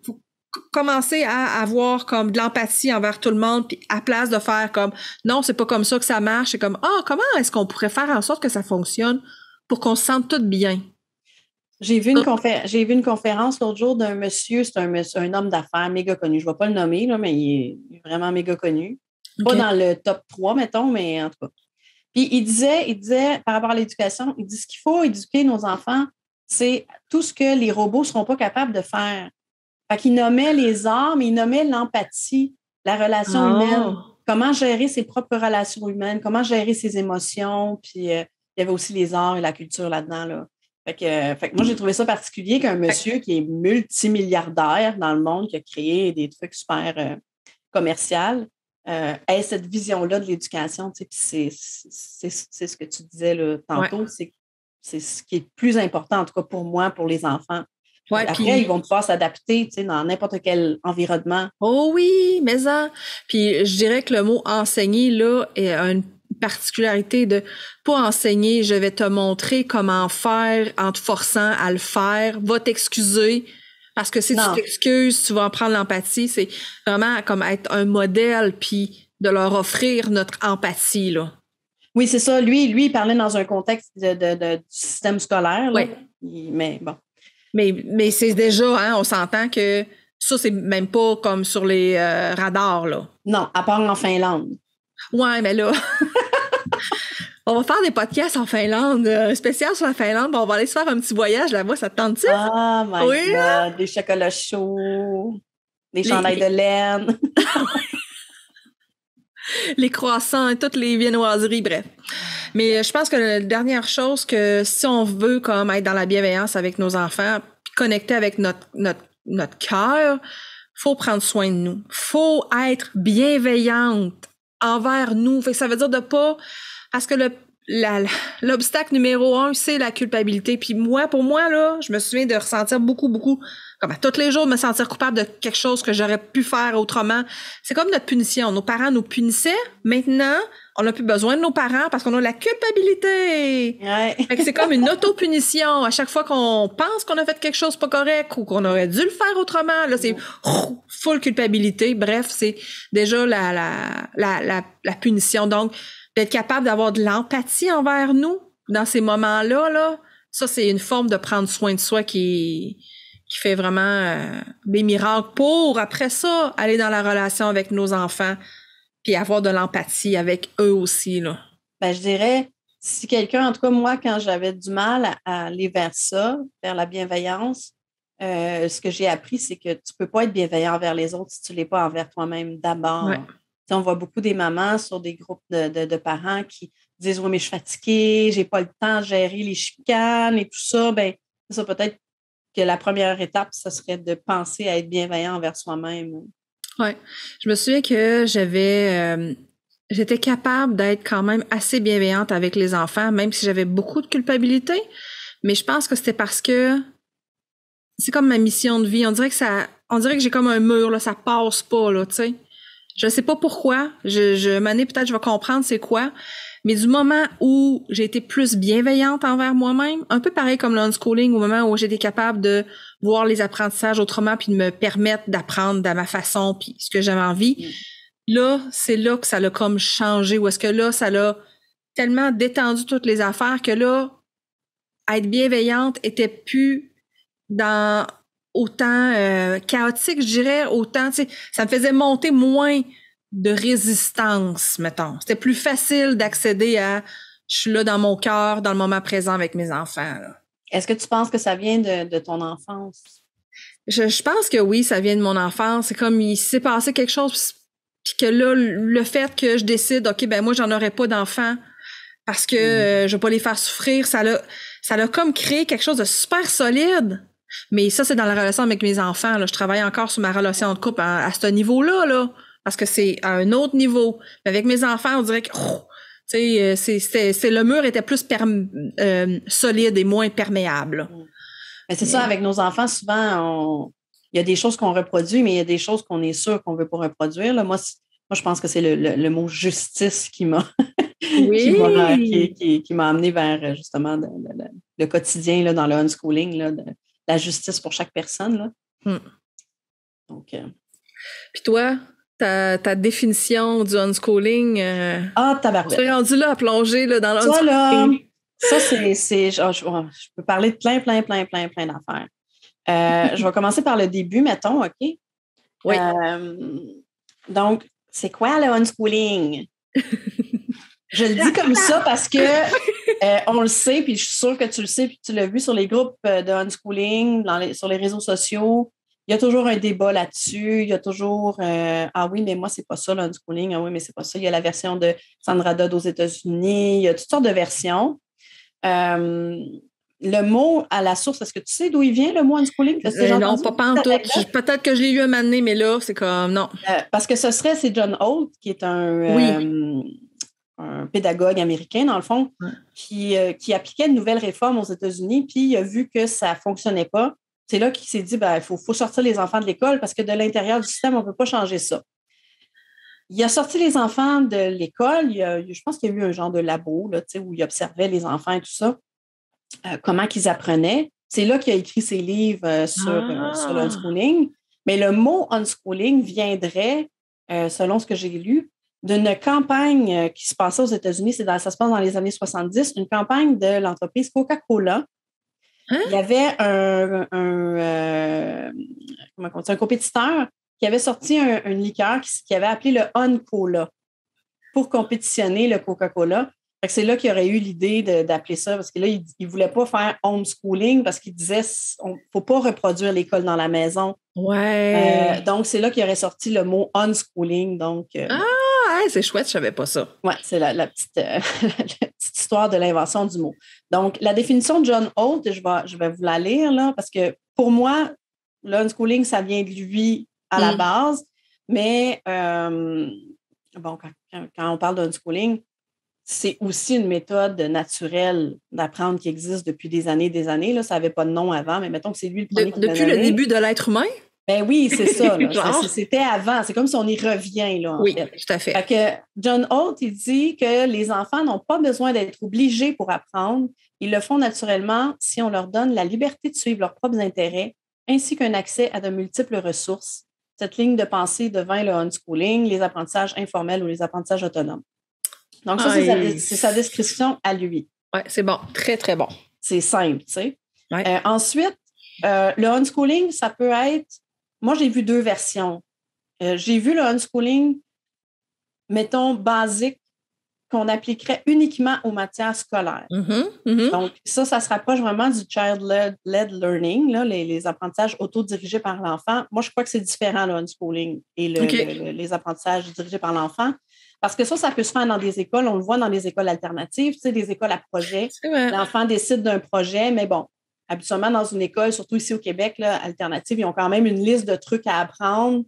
[SPEAKER 1] commencer à avoir comme de l'empathie envers tout le monde, puis à place de faire comme non, c'est pas comme ça que ça marche, c'est comme comment est-ce qu'on pourrait faire en sorte que ça fonctionne pour qu'on se sente tous bien.
[SPEAKER 2] J'ai vu une conférence l'autre jour d'un monsieur, c'est un homme d'affaires méga connu. Je ne vais pas le nommer, là, mais il est vraiment méga connu. Pas dans le top 3, mettons, mais en tout cas. Puis il disait par rapport à l'éducation, il dit ce qu'il faut éduquer nos enfants, c'est tout ce que les robots ne seront pas capables de faire. Fait qu'il nommait les arts, mais il nommait l'empathie, la relation humaine, comment gérer ses propres relations humaines, comment gérer ses émotions, puis il y avait aussi les arts et la culture là-dedans, là. Fait que moi, j'ai trouvé ça particulier qu'un monsieur qui est multimilliardaire dans le monde, qui a créé des trucs super commerciale ait cette vision-là de l'éducation. Tu sais, c'est ce que tu disais là, tantôt, c'est ce qui est le plus important, en tout cas pour moi, pour les enfants.
[SPEAKER 1] Ouais,
[SPEAKER 2] après, ils vont pouvoir s'adapter, tu sais, dans n'importe quel environnement.
[SPEAKER 1] Oh oui, mais ça. Puis je dirais que le mot enseigner, là, a une particularité de pas enseigner, je vais te montrer comment faire en te forçant à le faire, va t'excuser. Parce que si tu t'excuses, tu vas en prendre l'empathie. C'est vraiment comme être un modèle, puis de leur offrir notre empathie, là.
[SPEAKER 2] Oui, c'est ça. Lui, il parlait dans un contexte du système scolaire. Là.
[SPEAKER 1] Oui.
[SPEAKER 2] Mais bon.
[SPEAKER 1] Mais c'est déjà, hein, on s'entend que ça, c'est même pas comme sur les radars, là.
[SPEAKER 2] Non, à part en Finlande.
[SPEAKER 1] Ouais, mais là, on va faire des podcasts en Finlande, spécial sur la Finlande. On va aller se faire un petit voyage là-bas, ça te tente-tu?
[SPEAKER 2] Ah, my God, des chocolats chauds, des chandails de laine.
[SPEAKER 1] Les croissants et toutes les viennoiseries, bref. Mais je pense que la dernière chose, que si on veut comme être dans la bienveillance avec nos enfants, connecter avec notre cœur, faut prendre soin de nous. Faut être bienveillante envers nous. Fait que ça veut dire de pas... Parce que l'obstacle numéro 1, c'est la culpabilité. Puis pour moi, là, je me souviens de ressentir beaucoup, comme à tous les jours, de me sentir coupable de quelque chose que j'aurais pu faire autrement. C'est comme notre punition. Nos parents nous punissaient. Maintenant, on n'a plus besoin de nos parents parce qu'on a la culpabilité.
[SPEAKER 2] Ouais.
[SPEAKER 1] Fait que c'est comme une auto-punition. À chaque fois qu'on pense qu'on a fait quelque chose pas correct ou qu'on aurait dû le faire autrement, là, c'est full culpabilité. Bref, c'est déjà la punition. Donc, d'être capable d'avoir de l'empathie envers nous dans ces moments-là, là, ça, c'est une forme de prendre soin de soi qui fait vraiment des miracles pour, après ça, aller dans la relation avec nos enfants puis avoir de l'empathie avec eux aussi, là.
[SPEAKER 2] Ben, je dirais, si quelqu'un, en tout cas, moi, quand j'avais du mal à aller vers ça, vers la bienveillance, ce que j'ai appris, c'est que tu peux pas être bienveillant envers les autres si tu l'es pas envers toi-même d'abord.
[SPEAKER 1] Ouais.
[SPEAKER 2] On voit beaucoup des mamans sur des groupes de parents qui disent « Oui, mais je suis fatiguée, j'ai pas le temps de gérer les chicanes et tout ça. » Ben, c'est ça, peut-être que la première étape, ce serait de penser à être bienveillant envers soi-même.
[SPEAKER 1] Oui. Je me souviens que j'étais capable d'être quand même assez bienveillante avec les enfants, même si j'avais beaucoup de culpabilité. Mais je pense que c'était parce que c'est comme ma mission de vie. On dirait que j'ai comme un mur, là, ça passe pas, là, tu sais. Je sais pas pourquoi. Peut-être je vais comprendre c'est quoi. Mais du moment où j'ai été plus bienveillante envers moi-même, un peu pareil comme l'unschooling, au moment où j'étais capable de voir les apprentissages autrement puis de me permettre d'apprendre de ma façon puis ce que j'avais envie, là, c'est là que ça l'a comme changé. Ou est-ce que là, ça l'a tellement détendu toutes les affaires que là, être bienveillante était plus dans autant chaotique, je dirais, autant, tu sais, ça me faisait monter moins de résistance, mettons. C'était plus facile d'accéder à je suis là dans mon cœur, dans le moment présent avec mes enfants. Là.
[SPEAKER 2] Est-ce que tu penses que ça vient de ton enfance?
[SPEAKER 1] Je pense que oui, ça vient de mon enfance. C'est comme il s'est passé quelque chose, puis que là, le fait que je décide, OK, ben moi, j'en aurais pas d'enfants parce que je vais pas les faire souffrir, ça l'a comme créé quelque chose de super solide. Mais ça, c'est dans la relation avec mes enfants. Là. Je travaille encore sur ma relation de couple à ce niveau-là, là, parce que c'est à un autre niveau. Mais avec mes enfants, on dirait que le mur était plus solide et moins perméable.
[SPEAKER 2] Mais c'est ça, avec nos enfants, souvent, il y a des choses qu'on reproduit, mais il y a des choses qu'on est sûr qu'on ne veut pas reproduire. Là. Moi, je pense que c'est le mot justice qui m'a qui m'a amené vers justement le quotidien là, dans le unschooling, là, la justice pour chaque personne. Là. Donc,
[SPEAKER 1] puis toi, ta définition du unschooling,
[SPEAKER 2] tabarouette.
[SPEAKER 1] tu es rendu là à plonger là, dans l'unschooling.
[SPEAKER 2] Ça, je peux parler de plein d'affaires. Je vais commencer par le début, mettons, OK?
[SPEAKER 1] Oui.
[SPEAKER 2] Donc, c'est quoi le unschooling? Je le dis comme ça parce que on le sait, puis je suis sûre que tu le sais, puis tu l'as vu sur les groupes de unschooling, sur les réseaux sociaux. Il y a toujours un débat là-dessus. Il y a toujours ah oui, mais moi, c'est pas ça l'unschooling. Ah oui, mais c'est pas ça. Il y a la version de Sandra Dodd aux États-Unis. Il y a toutes sortes de versions. le mot à la source, est-ce que tu sais d'où il vient, le mot unschooling?
[SPEAKER 1] Non, pas en tout. Peut-être que je l'ai lu un moment donné, mais là, c'est comme non.
[SPEAKER 2] Parce que c'est John Holt, qui est un pédagogue américain, dans le fond, qui appliquait de nouvelles réformes aux États-Unis, puis il a vu que ça ne fonctionnait pas. C'est là qu'il s'est dit, il faut sortir les enfants de l'école parce que de l'intérieur du système, on ne peut pas changer ça. Il a sorti les enfants de l'école. Je pense qu'il y a eu un genre de labo là, où il observait les enfants et tout ça, comment qu'ils apprenaient. C'est là qu'il a écrit ses livres sur l'unschooling. Mais le mot unschooling viendrait, selon ce que j'ai lu, d'une campagne qui se passait aux États-Unis. Ça se passe dans les années 70, une campagne de l'entreprise Coca-Cola. Hein? Il y avait un compétiteur qui avait sorti une liqueur qui avait appelé le On-Cola pour compétitionner le Coca-Cola. C'est là qu'il aurait eu l'idée d'appeler ça, parce que là, il ne voulait pas faire homeschooling parce qu'il disait qu'il ne faut pas reproduire l'école dans la maison.
[SPEAKER 1] Ouais.
[SPEAKER 2] Donc, c'est là qu'il aurait sorti le mot unschooling. Donc,
[SPEAKER 1] c'est chouette, je ne savais pas ça.
[SPEAKER 2] Oui, c'est la petite histoire de l'invention du mot. Donc, la définition de John Holt, je vais vous la lire, là, parce que pour moi, l'unschooling, ça vient de lui à la base, mais quand on parle d'unschooling, c'est aussi une méthode naturelle d'apprendre qui existe depuis des années. Là. Ça n'avait pas de nom avant, mais mettons que c'est lui le premier.
[SPEAKER 1] Depuis le début de l'être humain?
[SPEAKER 2] Ben oui, c'est ça. C'était avant. C'est comme si on y revient. Là,
[SPEAKER 1] oui, tout à fait.
[SPEAKER 2] Fait que John Holt, il dit que les enfants n'ont pas besoin d'être obligés pour apprendre. Ils le font naturellement si on leur donne la liberté de suivre leurs propres intérêts ainsi qu'un accès à de multiples ressources. Cette ligne de pensée devint le unschooling, les apprentissages informels ou les apprentissages autonomes. Donc, ça, c'est sa description à lui.
[SPEAKER 1] Oui, c'est bon. Très, très bon.
[SPEAKER 2] C'est simple, tu sais.
[SPEAKER 1] Ouais.
[SPEAKER 2] Ensuite, le unschooling, ça peut être... Moi, j'ai vu deux versions. J'ai vu le unschooling, mettons, basique, qu'on appliquerait uniquement aux matières scolaires. Donc, ça se rapproche vraiment du child-led learning, là, les apprentissages autodirigés par l'enfant. Moi, je crois que c'est différent, le unschooling et les apprentissages dirigés par l'enfant. Parce que ça peut se faire dans des écoles. On le voit dans les écoles alternatives, tu sais, des écoles à projet. L'enfant décide d'un projet, mais bon, habituellement, dans une école, surtout ici au Québec, là, alternative, ils ont quand même une liste de trucs à apprendre.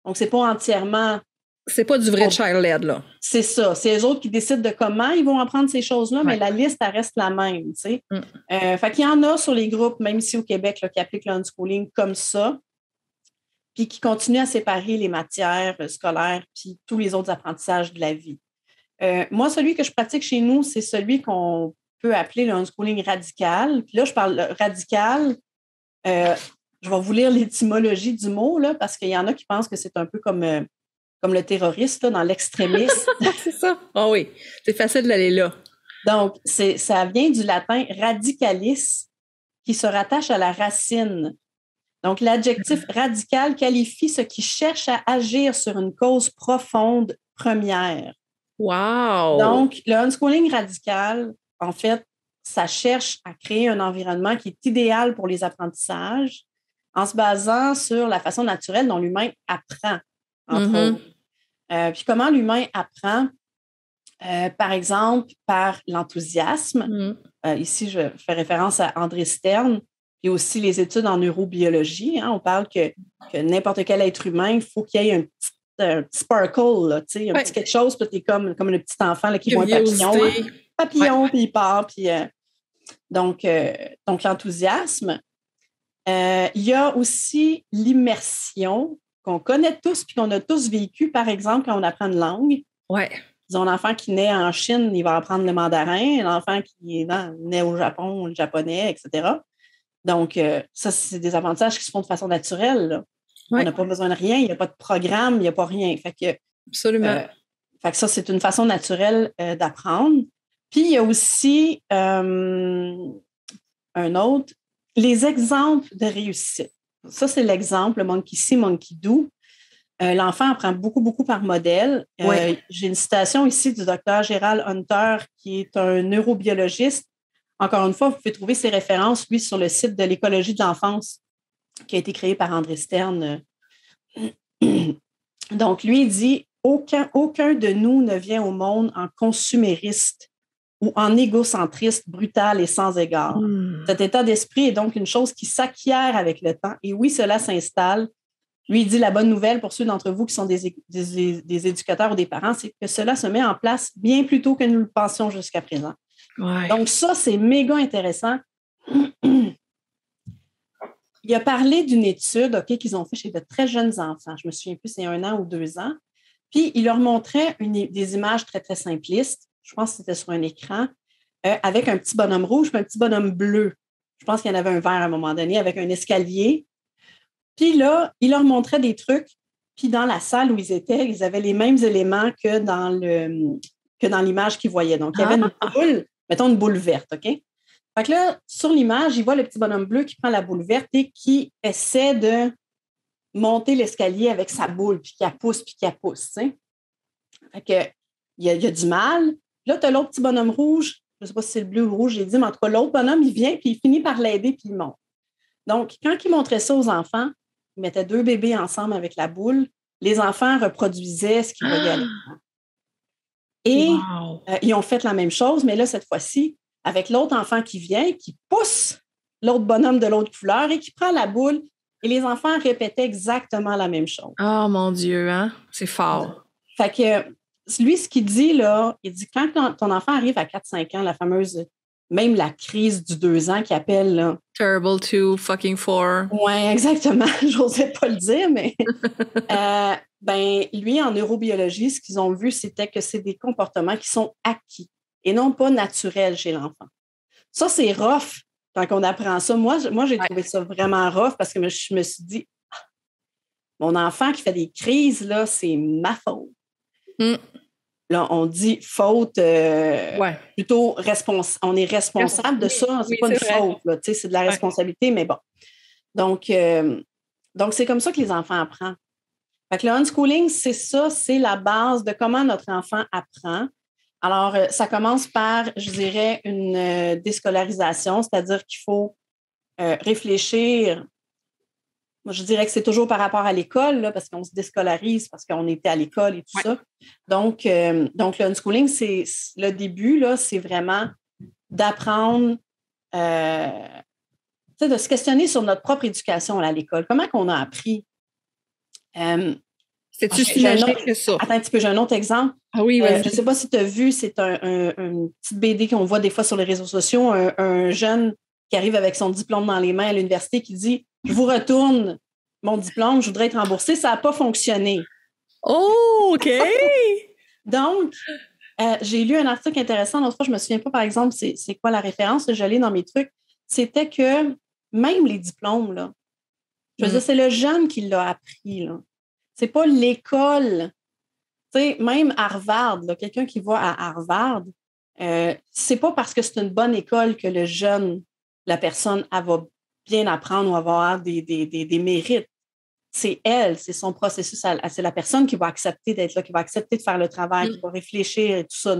[SPEAKER 2] Donc, c'est pas entièrement...
[SPEAKER 1] C'est pas du vrai child-led, là.
[SPEAKER 2] C'est ça. C'est eux autres qui décident de comment ils vont apprendre ces choses-là, mais la liste, elle reste la même, tu sais. Fait qu'il y en a sur les groupes, même ici au Québec, là, qui appliquent le unschooling comme ça, puis qui continuent à séparer les matières scolaires puis tous les autres apprentissages de la vie. Moi, celui que je pratique chez nous, c'est celui qu'on peut appeler le unschooling radical. Puis là, je parle radical. Je vais vous lire l'étymologie du mot, là, parce qu'il y en a qui pensent que c'est un peu comme le terroriste, là, dans l'extrémisme.
[SPEAKER 1] C'est ça. Ah oui, c'est facile d'aller là.
[SPEAKER 2] Donc, ça vient du latin radicalis, qui se rattache à la racine. Donc, l'adjectif radical qualifie ce qui cherche à agir sur une cause profonde première.
[SPEAKER 1] Wow!
[SPEAKER 2] Donc, le unschooling radical, en fait, ça cherche à créer un environnement qui est idéal pour les apprentissages en se basant sur la façon naturelle dont l'humain apprend, entre autres. Puis comment l'humain apprend? Par exemple, par l'enthousiasme. Ici, je fais référence à André Stern, et aussi les études en neurobiologie. Hein, on parle que n'importe quel être humain, il faut qu'il y ait un petit sparkle, là, un petit quelque chose, puis tu es comme le petit enfant là, qui voit un papillon, puis il part. Puis, donc, l'enthousiasme. Il y a aussi l'immersion qu'on connaît tous, puis qu'on a tous vécu, par exemple, quand on apprend une langue.
[SPEAKER 1] Ouais.
[SPEAKER 2] Disons, l'enfant qui naît en Chine, il va apprendre le mandarin. L'enfant qui naît au Japon, le japonais, etc. Donc, ça, c'est des apprentissages qui se font de façon naturelle. Là. On n'a pas besoin de rien, il n'y a pas de programme, il n'y a pas rien. Fait que,
[SPEAKER 1] absolument.
[SPEAKER 2] Fait que ça, c'est une façon naturelle d'apprendre. Puis, il y a aussi un autre, les exemples de réussite. Ça, c'est l'exemple, monkey see, monkey do. L'enfant apprend beaucoup, beaucoup par modèle. J'ai une citation ici du docteur Gérald Hunter, qui est un neurobiologiste. Encore une fois, vous pouvez trouver ses références, lui, sur le site de l'écologie de l'enfance, qui a été créé par André Stern. Donc, lui, il dit « Aucun de nous ne vient au monde en consumériste. ou en égocentriste, brutal et sans égard. Cet état d'esprit est donc une chose qui s'acquiert avec le temps. Et oui, cela s'installe. Lui, il dit la bonne nouvelle pour ceux d'entre vous qui sont des éducateurs ou des parents, c'est que cela se met en place bien plus tôt que nous le pensions jusqu'à présent.
[SPEAKER 1] Ouais.
[SPEAKER 2] Donc ça, c'est méga intéressant. Il a parlé d'une étude qu'ils ont fait chez de très jeunes enfants. Je me souviens plus, c'est 1 an ou 2 ans. Puis, il leur montrait des images très, très simplistes. Je pense que c'était sur un écran, avec un petit bonhomme rouge et un petit bonhomme bleu. Je pense qu'il y en avait un vert à un moment donné, avec un escalier. Puis là, il leur montrait des trucs. Puis dans la salle où ils étaient, ils avaient les mêmes éléments que dans l'image qu'ils voyaient. Donc, il y avait une boule, mettons une boule verte, OK? Fait que là, sur l'image, il voit le petit bonhomme bleu qui prend la boule verte et qui essaie de monter l'escalier avec sa boule, puis qui pousse, tu sais. Fait que, il y a du mal. Là, tu as l'autre petit bonhomme rouge. Je ne sais pas si c'est le bleu ou le rouge, j'ai dit, mais en tout cas, l'autre bonhomme, il vient, puis il finit par l'aider, puis il monte. Donc, quand il montrait ça aux enfants, il mettait 2 bébés ensemble avec la boule. Les enfants reproduisaient ce qu'ils voyaient à l'écran. Et ils ont fait la même chose, mais là, cette fois-ci, avec l'autre enfant qui vient, qui pousse l'autre bonhomme de l'autre couleur et qui prend la boule. Et les enfants répétaient exactement la même chose.
[SPEAKER 1] Oh mon Dieu, hein? C'est fort.
[SPEAKER 2] Fait que lui, ce qu'il dit, là, il dit quand ton enfant arrive à 4-5 ans, la fameuse, même la crise du 2 ans qu'il appelle, là.
[SPEAKER 1] Terrible 2, fucking 4.
[SPEAKER 2] Oui, exactement. J'osais pas le dire, mais lui, en neurobiologie, ce qu'ils ont vu, c'était que c'est des comportements qui sont acquis et non pas naturels chez l'enfant. Ça, c'est rough quand on apprend ça. Moi j'ai trouvé ça vraiment rough parce que je me suis dit, mon enfant qui fait des crises, là, c'est ma faute. Là, on dit faute, plutôt on est responsable de ça. C'est pas une faute, là, c'est de la responsabilité, mais bon. Donc, c'est comme ça que les enfants apprennent. Fait que le unschooling, c'est ça, c'est la base de comment notre enfant apprend. Alors, ça commence par, je dirais, une déscolarisation, c'est-à-dire qu'il faut réfléchir. Moi, je dirais que c'est toujours par rapport à l'école, là, parce qu'on se déscolarise, parce qu'on était à l'école et tout ça. Donc, le unschooling, c'est le début, là, c'est vraiment d'apprendre, de se questionner sur notre propre éducation à l'école. Comment qu'on a appris?
[SPEAKER 1] C'est-tu si magique que ça?
[SPEAKER 2] Attends un petit peu, j'ai un autre exemple.
[SPEAKER 1] Ah oui,
[SPEAKER 2] je ne sais pas si tu as vu, c'est une petite BD qu'on voit des fois sur les réseaux sociaux, un jeune qui arrive avec son diplôme dans les mains à l'université qui dit « Je vous retourne mon diplôme, je voudrais être remboursé. » Ça n'a pas fonctionné.
[SPEAKER 1] Oh, OK!
[SPEAKER 2] Donc, j'ai lu un article intéressant. L'autre fois, je ne me souviens pas, par exemple, c'est quoi la référence, je l'ai dans mes trucs. C'était que même les diplômes, là, je veux dire, c'est le jeune qui l'a appris, là. C'est pas l'école. Tu sais, même Harvard, là, quelqu'un qui va à Harvard, c'est pas parce que c'est une bonne école que le jeune, la personne, elle va bien apprendre ou avoir des mérites. C'est elle, c'est son processus, c'est la personne qui va accepter d'être là, qui va accepter de faire le travail, qui va réfléchir et tout ça.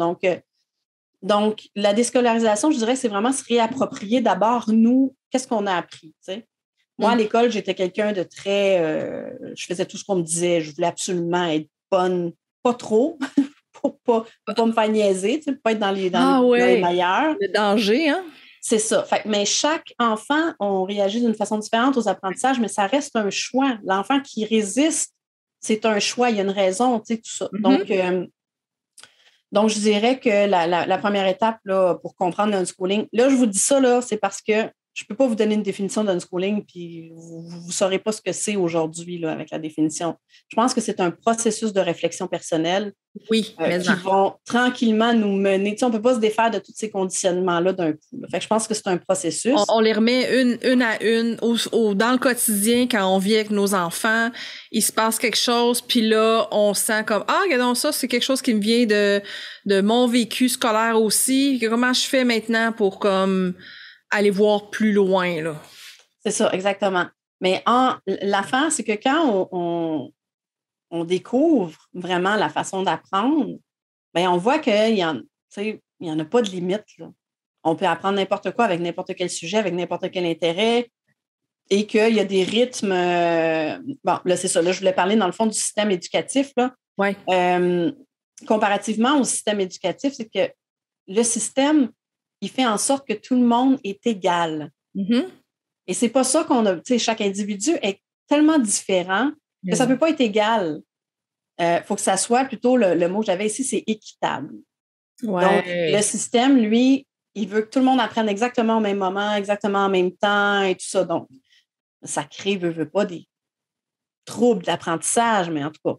[SPEAKER 2] Donc, la déscolarisation, je dirais, c'est vraiment se réapproprier d'abord, nous, qu'est-ce qu'on a appris, tu sais. Moi, à l'école, j'étais quelqu'un de très... je faisais tout ce qu'on me disait. Je voulais absolument être bonne, pas trop, pour pas me faire niaiser, tu sais, pour pas être dans les meilleurs.
[SPEAKER 1] Le danger, hein?
[SPEAKER 2] C'est ça. Mais chaque enfant, on réagit d'une façon différente aux apprentissages, mais ça reste un choix. L'enfant qui résiste, c'est un choix. Il y a une raison, tu sais, tout ça. Donc, je dirais que la première étape là, pour comprendre l'unschooling, là, je vous dis ça, là, c'est parce que je ne peux pas vous donner une définition d'unschooling, puis vous ne saurez pas ce que c'est aujourd'hui là, avec la définition. Je pense que c'est un processus de réflexion personnelle qui vont tranquillement nous mener. Tu sais, on ne peut pas se défaire de tous ces conditionnements-là d'un coup. Fait que je pense que c'est un processus.
[SPEAKER 1] On les remet une à une dans le quotidien quand on vit avec nos enfants. Il se passe quelque chose, puis là, on sent comme « Ah, regardons ça, c'est quelque chose qui me vient de mon vécu scolaire aussi. Comment je fais maintenant pour comme... » aller voir plus loin, là.
[SPEAKER 2] C'est ça, exactement. Mais l'affaire, c'est que quand on découvre vraiment la façon d'apprendre, bien, on voit qu'il y en a pas de limite, là. On peut apprendre n'importe quoi avec n'importe quel sujet, avec n'importe quel intérêt, et qu'il y a des rythmes... bon, là, c'est ça. Là, je voulais parler, dans le fond, du système éducatif, là.
[SPEAKER 1] Ouais.
[SPEAKER 2] Comparativement au système éducatif, c'est que le système, il fait en sorte que tout le monde est égal.
[SPEAKER 1] Mm-hmm.
[SPEAKER 2] Et c'est pas ça qu'on a, tu sais, chaque individu est tellement différent que ça peut pas être égal. Faut que ça soit plutôt, le mot que j'avais ici, c'est équitable.
[SPEAKER 1] Ouais.
[SPEAKER 2] Donc, le système, lui, il veut que tout le monde apprenne exactement au même moment, exactement en même temps et tout ça. Donc, ça crée, veut pas, des troubles d'apprentissage, mais en tout cas,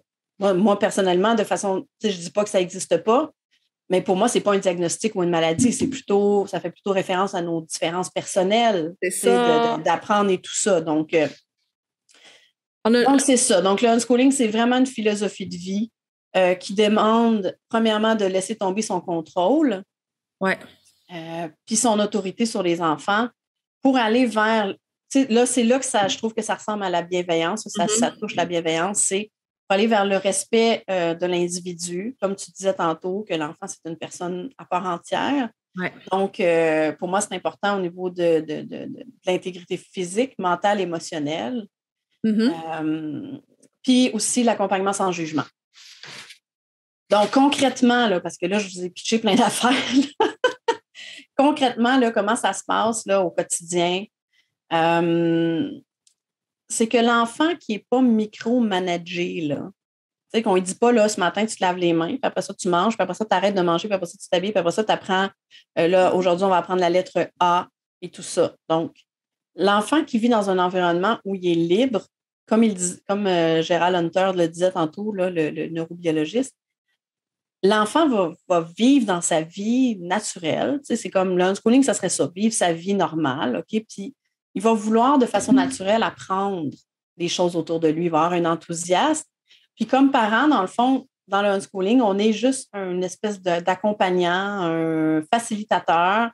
[SPEAKER 2] moi personnellement, de façon, tu sais, je dis pas que ça n'existe pas, mais pour moi, c'est pas un diagnostic ou une maladie, ça fait plutôt référence à nos différences personnelles,
[SPEAKER 1] c'est ça.
[SPEAKER 2] d'apprendre et tout ça. Donc,
[SPEAKER 1] Donc,
[SPEAKER 2] c'est ça. Donc, le unschooling, c'est vraiment une philosophie de vie qui demande, premièrement, de laisser tomber son contrôle, puis son autorité sur les enfants pour aller vers... Là, c'est là que je trouve que ça ressemble à la bienveillance, ça touche la bienveillance, c'est pour aller vers le respect de l'individu, comme tu disais tantôt, que l'enfant, c'est une personne à part entière.
[SPEAKER 1] Ouais.
[SPEAKER 2] Donc, pour moi, c'est important au niveau de l'intégrité physique, mentale, émotionnelle. Puis aussi l'accompagnement sans jugement. Donc, concrètement, là, parce que là, je vous ai pitché plein d'affaires. Concrètement, là, comment ça se passe là, au quotidien? C'est que l'enfant qui n'est pas micro-managé, là, tu sais, qu'on ne dit pas, là, ce matin, tu te laves les mains, puis après ça, tu manges, puis après ça, tu arrêtes de manger, puis après ça, tu t'habilles, puis après ça, tu apprends, là, aujourd'hui, on va apprendre la lettre A et tout ça. Donc, l'enfant qui vit dans un environnement où il est libre, comme Gerald Hunter le disait tantôt, là, le neurobiologiste, l'enfant va vivre dans sa vie naturelle. Tu sais, c'est comme l'unschooling, ça serait ça, vivre sa vie normale, OK? Puis il va vouloir de façon naturelle apprendre des choses autour de lui, il va avoir un enthousiasme. Puis comme parent, dans le fond, dans le unschooling, on est juste une espèce d'accompagnant, un facilitateur.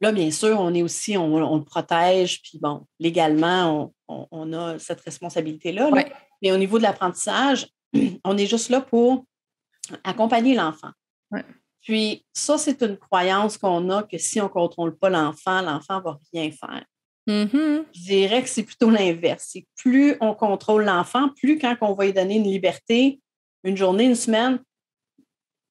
[SPEAKER 2] Là, bien sûr, on est aussi, on le protège, puis bon, légalement, on a cette responsabilité-là. Là. Mais au niveau de l'apprentissage, on est juste là pour accompagner l'enfant.
[SPEAKER 1] Ouais.
[SPEAKER 2] Puis ça, c'est une croyance qu'on a que si on ne contrôle pas l'enfant ne va rien faire.
[SPEAKER 1] Mm-hmm.
[SPEAKER 2] Je dirais que c'est plutôt l'inverse. C'est plus on contrôle l'enfant, plus quand on va lui donner une liberté, une journée, une semaine,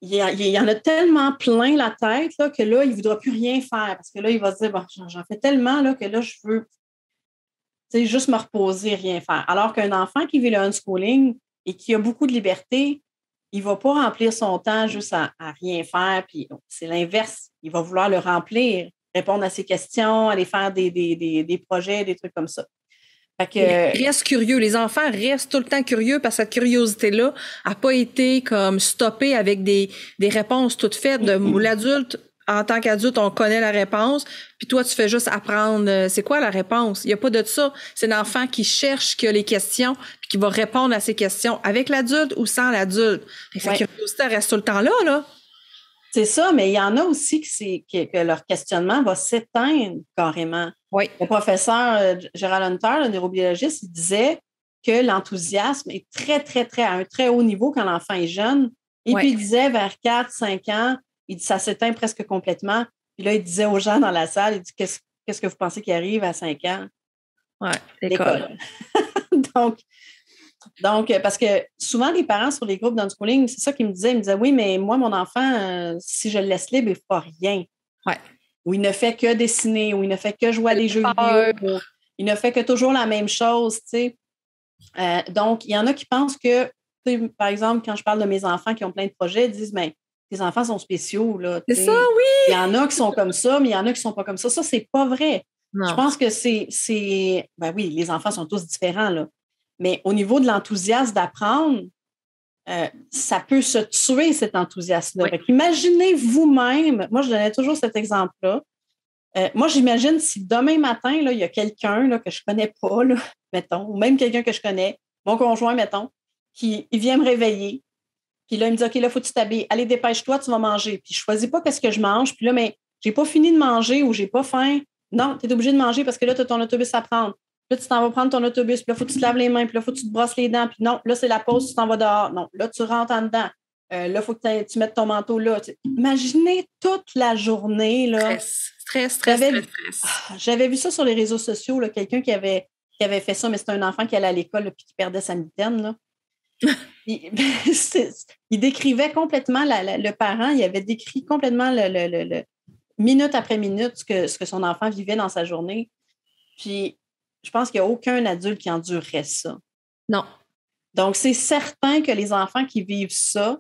[SPEAKER 2] il y en a tellement plein la tête là, que là, il ne voudra plus rien faire parce que là, il va se dire, bon, j'en fais tellement là, que là, je veux juste me reposer, rien faire. Alors qu'un enfant qui vit le unschooling et qui a beaucoup de liberté, il ne va pas remplir son temps juste à rien faire. Puis c'est l'inverse. Il va vouloir le remplir, répondre à ses questions, aller faire des projets, des trucs comme ça.
[SPEAKER 1] Ils restent curieux. Les enfants restent tout le temps curieux parce que cette curiosité-là n'a pas été comme stoppée avec des réponses toutes faites. L'adulte, en tant qu'adulte, on connaît la réponse, puis toi, tu fais juste apprendre c'est quoi la réponse. Il n'y a pas de ça. C'est l'enfant qui cherche, qui a les questions, puis qui va répondre à ces questions avec l'adulte ou sans l'adulte. Sa curiosité reste tout le temps là, là.
[SPEAKER 2] C'est ça, mais il y en a aussi que leur questionnement va s'éteindre carrément.
[SPEAKER 1] Oui.
[SPEAKER 2] Le professeur Gerald Hunter, le neurobiologiste, il disait que l'enthousiasme est très, très, très à un très haut niveau quand l'enfant est jeune. Et puis, il disait vers 4-5 ans, il dit ça s'éteint presque complètement. Puis là, il disait aux gens dans la salle, il dit qu'est-ce que vous pensez qui arrive à 5 ans?
[SPEAKER 1] Oui, l'école.
[SPEAKER 2] Donc, parce que souvent, les parents sur les groupes d'unschooling, c'est ça qu'ils me disaient. Ils me disaient, oui, mais moi, mon enfant, si je le laisse libre, il ne fait pas rien.
[SPEAKER 1] Ouais.
[SPEAKER 2] Ou il ne fait que dessiner, ou il ne fait que jouer à des jeux vidéo, ou il ne fait que toujours la même chose, tu sais. Donc, il y en a qui pensent que, par exemple, quand je parle de mes enfants qui ont plein de projets, ils disent, mais tes enfants sont spéciaux, là.
[SPEAKER 1] C'est ça, oui!
[SPEAKER 2] Il y en a qui sont comme ça, mais il y en a qui ne sont pas comme ça. Ça, c'est pas vrai.
[SPEAKER 1] Non.
[SPEAKER 2] Je pense que ben oui, les enfants sont tous différents, là. Mais au niveau de l'enthousiasme d'apprendre, ça peut se tuer, cet enthousiasme-là.
[SPEAKER 1] Oui.
[SPEAKER 2] Imaginez vous-même, moi, je donnais toujours cet exemple-là. Moi, j'imagine si demain matin, là, il y a quelqu'un là, que je ne connais pas, là, mettons, ou même quelqu'un que je connais, mon conjoint, mettons, il vient me réveiller. Puis là, il me dit, OK, là, il faut que tu t'habilles. Allez, dépêche-toi, tu vas manger. Puis je ne choisis pas qu'est-ce que je mange. Puis là, mais je n'ai pas fini de manger ou je n'ai pas faim. Non, tu es obligé de manger parce que là, tu as ton autobus à prendre. Là, tu t'en vas prendre ton autobus, puis là, il faut que tu te laves les mains, puis là, il faut que tu te brosses les dents, puis non, là, c'est la pause, tu t'en vas dehors. Non, là, tu rentres en dedans. Là, il faut que tu mettes ton manteau là. Imaginez toute la journée. Là.
[SPEAKER 1] Stress.
[SPEAKER 2] J'avais vu ça sur les réseaux sociaux, là, quelqu'un qui avait fait ça, mais c'était un enfant qui allait à l'école puis qui perdait sa mitaine. Là. Il, il décrivait complètement, le parent, il avait décrit complètement minute après minute ce que son enfant vivait dans sa journée. Puis, je pense qu'il n'y a aucun adulte qui endurerait ça.
[SPEAKER 1] Non.
[SPEAKER 2] Donc, c'est certain que les enfants qui vivent ça,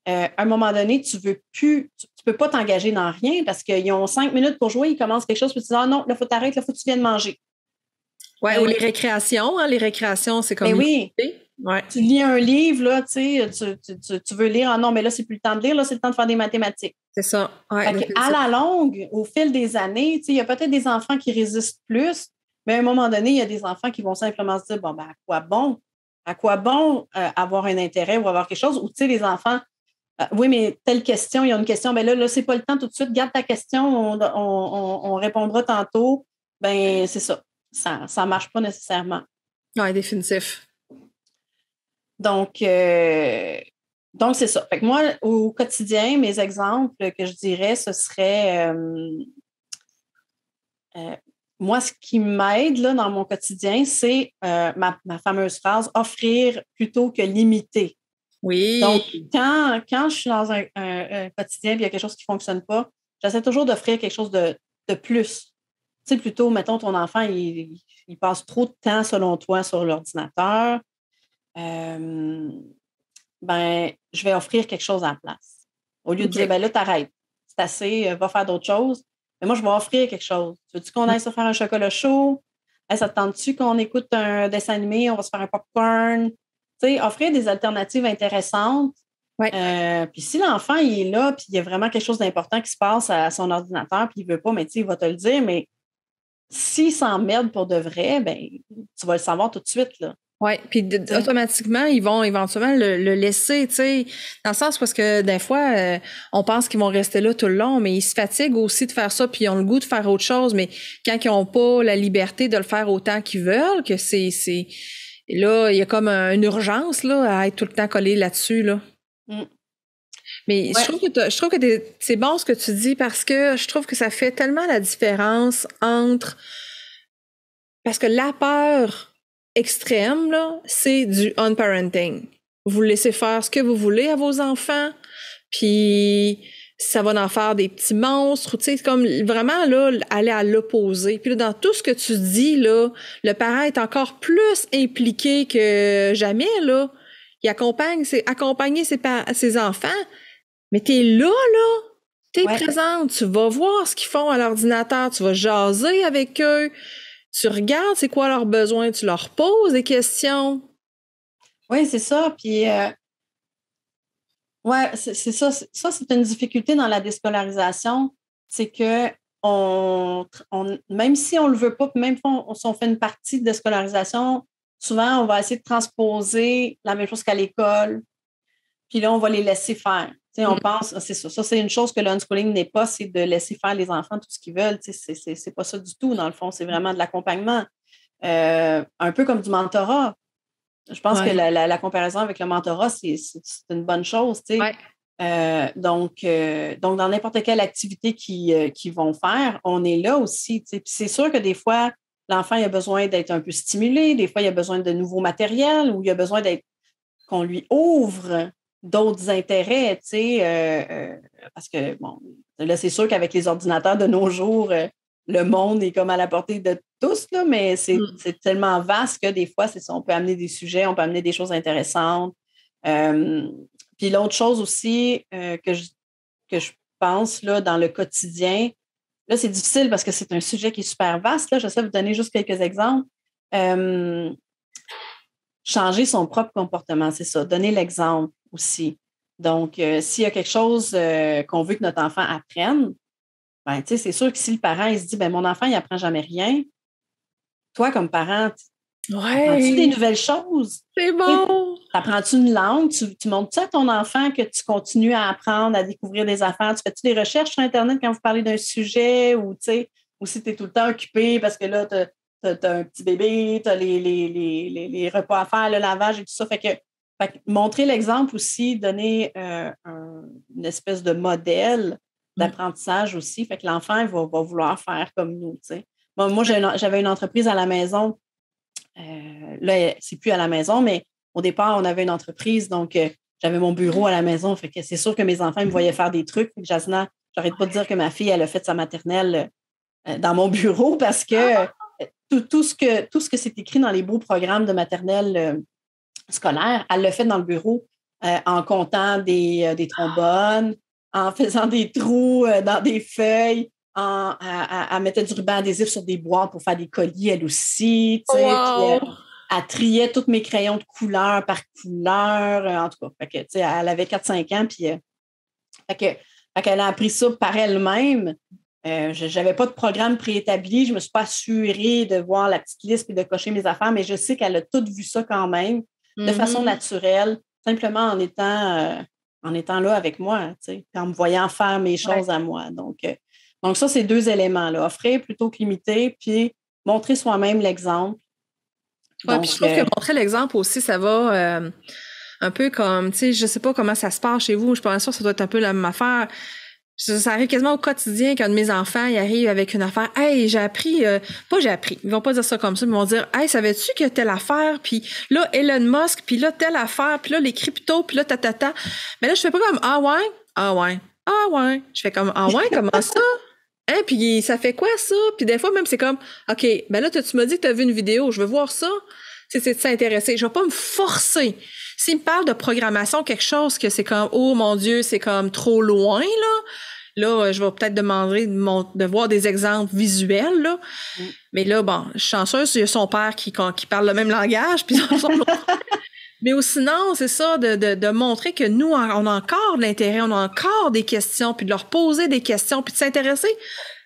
[SPEAKER 2] à un moment donné, tu peux pas t'engager dans rien parce qu'ils ont 5 minutes pour jouer, ils commencent quelque chose, puis tu dis, ah non, là, il faut t'arrêter, là, il faut que tu viennes manger.
[SPEAKER 1] Ouais, ou les récréations, hein, les récréations, c'est comme...
[SPEAKER 2] Mais oui,
[SPEAKER 1] ouais.
[SPEAKER 2] Tu lis un livre, là, tu veux lire, ah non, mais là, c'est plus le temps de lire, là, c'est le temps de faire des mathématiques.
[SPEAKER 1] C'est ça. Ouais,
[SPEAKER 2] à la longue, au fil des années, il y a peut-être des enfants qui résistent plus, mais à un moment donné, il y a des enfants qui vont simplement se dire, bon, ben, à quoi bon? À quoi bon avoir un intérêt ou avoir quelque chose? Ou, tu sais, les enfants, oui, mais telle question, il y a une question, ben là, c'est pas le temps tout de suite, garde ta question, on répondra tantôt. Ben, c'est ça. Ça marche pas nécessairement.
[SPEAKER 1] Oui, définitif.
[SPEAKER 2] Donc, c'est ça. Fait que moi, au quotidien, mes exemples que je dirais, ce serait moi, ce qui m'aide là, dans mon quotidien, c'est ma fameuse phrase offrir plutôt que limiter.
[SPEAKER 1] Oui.
[SPEAKER 2] Donc, quand je suis dans un quotidien et il y a quelque chose qui ne fonctionne pas, j'essaie toujours d'offrir quelque chose de plus. Tu sais, plutôt, mettons, ton enfant, il passe trop de temps, selon toi, sur l'ordinateur. Je vais offrir quelque chose à la place. Au lieu de dire, ben là, t'arrêtes, c'est assez, va faire d'autres choses. Mais moi, je vais offrir quelque chose. Veux-tu qu'on aille se faire un chocolat chaud? Hey, ça te tente-tu qu'on écoute un dessin animé? On va se faire un popcorn? Tu sais, offrir des alternatives intéressantes.
[SPEAKER 1] Ouais.
[SPEAKER 2] Puis si l'enfant, il est là, puis il y a vraiment quelque chose d'important qui se passe à son ordinateur, puis il ne veut pas, mais tu sais, il va te le dire, mais s'il s'emmerde pour de vrai, ben tu vas le savoir tout de suite, là.
[SPEAKER 1] Oui, puis automatiquement, ils vont éventuellement le laisser, tu sais, dans le sens parce que des fois, on pense qu'ils vont rester là tout le long, mais ils se fatiguent aussi de faire ça, puis ils ont le goût de faire autre chose, mais quand ils n'ont pas la liberté de le faire autant qu'ils veulent, que c'est là, il y a comme une urgence là à être tout le temps collé là-dessus, là. Mais ouais. je trouve que c'est bon ce que tu dis parce que je trouve que ça fait tellement la différence entre... Parce que la peur extrême, là, c'est du on-parenting. Vous laissez faire ce que vous voulez à vos enfants, puis ça va en faire des petits monstres, tu sais, comme vraiment, là, aller à l'opposé. Puis là, dans tout ce que tu dis, là, le parent est encore plus impliqué que jamais, là. Il accompagner ses enfants, mais t'es là, t'es présente, tu vas voir ce qu'ils font à l'ordinateur, tu vas jaser avec eux, tu regardes c'est quoi leurs besoins, tu leur poses des questions.
[SPEAKER 2] Oui, c'est ça. Puis, c'est ça. Ça, c'est une difficulté dans la déscolarisation. C'est que même si on ne le veut pas, même si on fait une partie de déscolarisation, souvent, on va essayer de transposer la même chose qu'à l'école. Puis là, on va les laisser faire. On pense, c'est ça. Ça, c'est une chose que le unschooling n'est pas, c'est de laisser faire les enfants tout ce qu'ils veulent. C'est pas ça du tout, dans le fond. C'est vraiment de l'accompagnement. Un peu comme du mentorat. Je pense que la comparaison avec le mentorat, c'est une bonne chose. Donc, dans n'importe quelle activité qu'ils vont faire, on est là aussi. Puis c'est sûr que des fois, l'enfant il a besoin d'être un peu stimulé. Des fois, il a besoin de nouveaux matériels ou il a besoin qu'on lui ouvre d'autres intérêts, parce que, bon, là, c'est sûr qu'avec les ordinateurs de nos jours, le monde est comme à la portée de tous, là, mais c'est tellement vaste que des fois, c'est ça, on peut amener des sujets, on peut amener des choses intéressantes. Puis l'autre chose aussi que je pense, là, dans le quotidien, là, c'est difficile parce que c'est un sujet qui est super vaste, là, j'essaie de vous donner juste quelques exemples. Changer son propre comportement, c'est ça, donner l'exemple aussi. Donc, s'il y a quelque chose qu'on veut que notre enfant apprenne, ben, tu sais, c'est sûr que si le parent il se dit, ben, mon enfant, il n'apprend jamais rien, toi, comme parent, apprends-tu des nouvelles choses?
[SPEAKER 1] C'est bon!
[SPEAKER 2] Apprends-tu une langue? Tu montres-tu à ton enfant que tu continues à apprendre, à découvrir des affaires? Tu fais-tu des recherches sur Internet quand vous parlez d'un sujet ou, tu sais, ou si tu es tout le temps occupé parce que là, tu as un petit bébé, tu as les repas à faire, le lavage et tout ça. Fait que montrer l'exemple aussi, donner une espèce de modèle d'apprentissage aussi. Fait que l'enfant il va vouloir faire comme nous. T'sais. Bon, moi, j'avais une entreprise à la maison. Là, c'est plus à la maison, mais au départ, on avait une entreprise, donc j'avais mon bureau à la maison. Fait que c'est sûr que mes enfants me voyaient faire des trucs. Jasna, j'arrête pas de dire que ma fille, elle a fait sa maternelle dans mon bureau parce que tout ce que c'est écrit dans les beaux programmes de maternelle scolaire, elle l'a fait dans le bureau en comptant des trombones, en faisant des trous dans des feuilles, elle mettait du ruban adhésif sur des boîtes pour faire des colis, elle aussi.
[SPEAKER 1] Wow.
[SPEAKER 2] Puis, elle triait tous mes crayons de couleur par couleur. En tout cas, fait que, elle avait 4-5 ans. Puis, fait qu'elle a appris ça par elle-même. Je n'avais pas de programme préétabli. Je ne me suis pas assurée de voir la petite liste et de cocher mes affaires, mais je sais qu'elle a tout vu ça quand même, de façon naturelle, simplement en étant là avec moi, en me voyant faire mes choses à moi. Donc ça, c'est 2 éléments-là. Offrir plutôt que limiter, puis montrer soi-même l'exemple.
[SPEAKER 1] Ouais, puis je trouve que montrer l'exemple aussi, ça va un peu comme, tu sais, je sais pas comment ça se passe chez vous, je pense que ça doit être un peu la même affaire. Ça arrive quasiment au quotidien qu'un de mes enfants, il arrive avec une affaire. Hey, j'ai appris, pas j'ai appris, ils vont pas dire ça comme ça, mais ils vont dire, hey, savais-tu que telle affaire, puis là, Elon Musk, puis là, telle affaire, puis là, les cryptos, puis là, ta. Mais là, je fais pas comme, ah ouais. Je fais comme, ah ouais, comment ça? Hein, puis ça fait quoi ça? Puis des fois même c'est comme, OK, ben là tu m'as dit que tu as vu une vidéo, je veux voir ça. C'est de s'intéresser. Je vais pas me forcer. S'il me parle de programmation, quelque chose que c'est comme, oh mon Dieu, c'est comme trop loin, là, je vais peut-être demander de voir des exemples visuels, là. Mais là, bon, je suis chanceuse, il y a son père qui parle le même langage, puis mais sinon, c'est ça, de montrer que nous, on a encore de l'intérêt, on a encore des questions, puis de leur poser des questions, puis de s'intéresser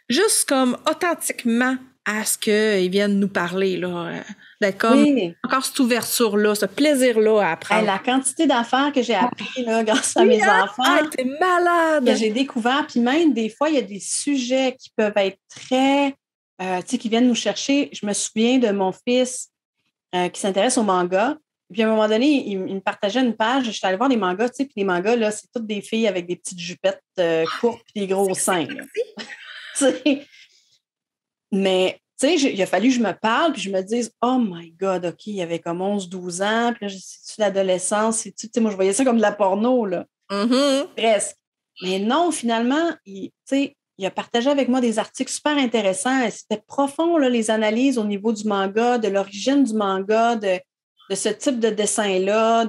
[SPEAKER 1] juste comme authentiquement à ce qu'ils viennent nous parler, là. D'être comme encore cette ouverture-là, ce plaisir-là à apprendre.
[SPEAKER 2] La quantité d'affaires que j'ai appris là, grâce à mes enfants.
[SPEAKER 1] Ah, t'es malade!
[SPEAKER 2] Que j'ai découvert, puis même des fois, il y a des sujets qui peuvent être très, qui viennent nous chercher. Je me souviens de mon fils qui s'intéresse au manga. Puis à un moment donné, il me partageait une page. Je suis allée voir des mangas, puis les mangas, là, c'est toutes des filles avec des petites jupettes courtes et des gros seins. Mais, tu sais, il a fallu que je me parle, puis je me dise, oh my God, OK, il avait comme 11-12 ans, puis là, c'est-tu l'adolescence? Tu sais, moi, je voyais ça comme de la porno, là. Presque. Mais non, finalement, il a partagé avec moi des articles super intéressants. C'était profond, là, les analyses au niveau du manga, de l'origine du manga, de ce type de dessin-là,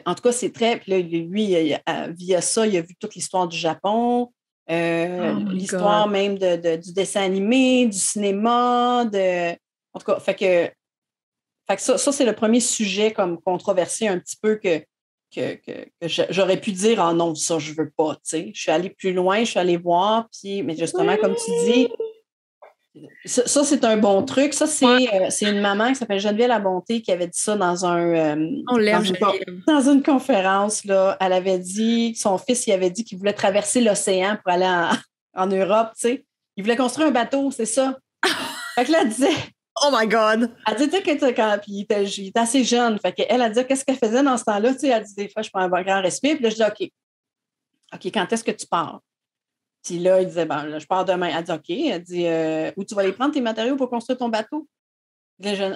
[SPEAKER 2] en tout cas, c'est très... Puis là, lui, via ça, il a vu toute l'histoire du Japon, l'histoire même du dessin animé, du cinéma, en tout cas, fait que ça, c'est le premier sujet comme controversé un petit peu que j'aurais pu dire, ah non, ça, je veux pas, tu sais. Je suis allée plus loin, je suis allée voir, mais justement, comme tu dis, ça, c'est un bon truc. Ça, c'est une maman qui s'appelle Geneviève Labonté qui avait dit ça dans une conférence. Là. Elle avait dit, son fils, il avait dit qu'il voulait traverser l'océan pour aller en Europe, tu sais. Il voulait construire un bateau, c'est ça. Fait que là, elle disait...
[SPEAKER 1] Oh my God!
[SPEAKER 2] Elle dit, tu sais, puis il était assez jeune. Fait qu'elle a dit, qu'est-ce qu'elle faisait dans ce temps-là? Tu sais, elle dit, des fois, je prends un grand respire. Puis là, je dis, OK, quand est-ce que tu pars? Puis là, il disait, ben, là, je pars demain. Elle dit, OK. Elle dit, où tu vas aller prendre tes matériaux pour construire ton bateau? Puis là,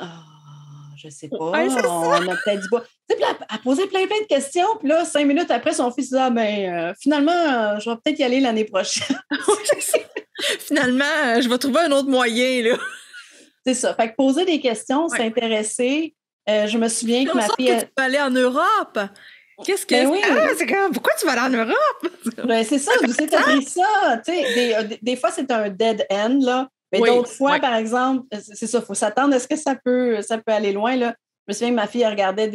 [SPEAKER 2] je sais pas.
[SPEAKER 1] Ouais,
[SPEAKER 2] on a peut-être dit pas. Tu sais, puis elle posait plein de questions. Puis là, 5 minutes après, son fils disait, finalement, je vais peut-être y aller l'année prochaine.
[SPEAKER 1] Finalement, je vais trouver un autre moyen, là.
[SPEAKER 2] C'est ça. Fait que poser des questions, s'intéresser. Je me souviens que ma fille...
[SPEAKER 1] que tu peux aller en Europe. Qu'est-ce que
[SPEAKER 2] oui.
[SPEAKER 1] c'est comme, pourquoi tu vas aller en Europe?
[SPEAKER 2] Ben, c'est ça, vous savez, t'as pris ça. Des fois, c'est un dead end, là. Mais d'autres fois, par exemple, c'est ça, il faut s'attendre à ce que ça peut aller loin, là. Je me souviens que ma fille, elle regardait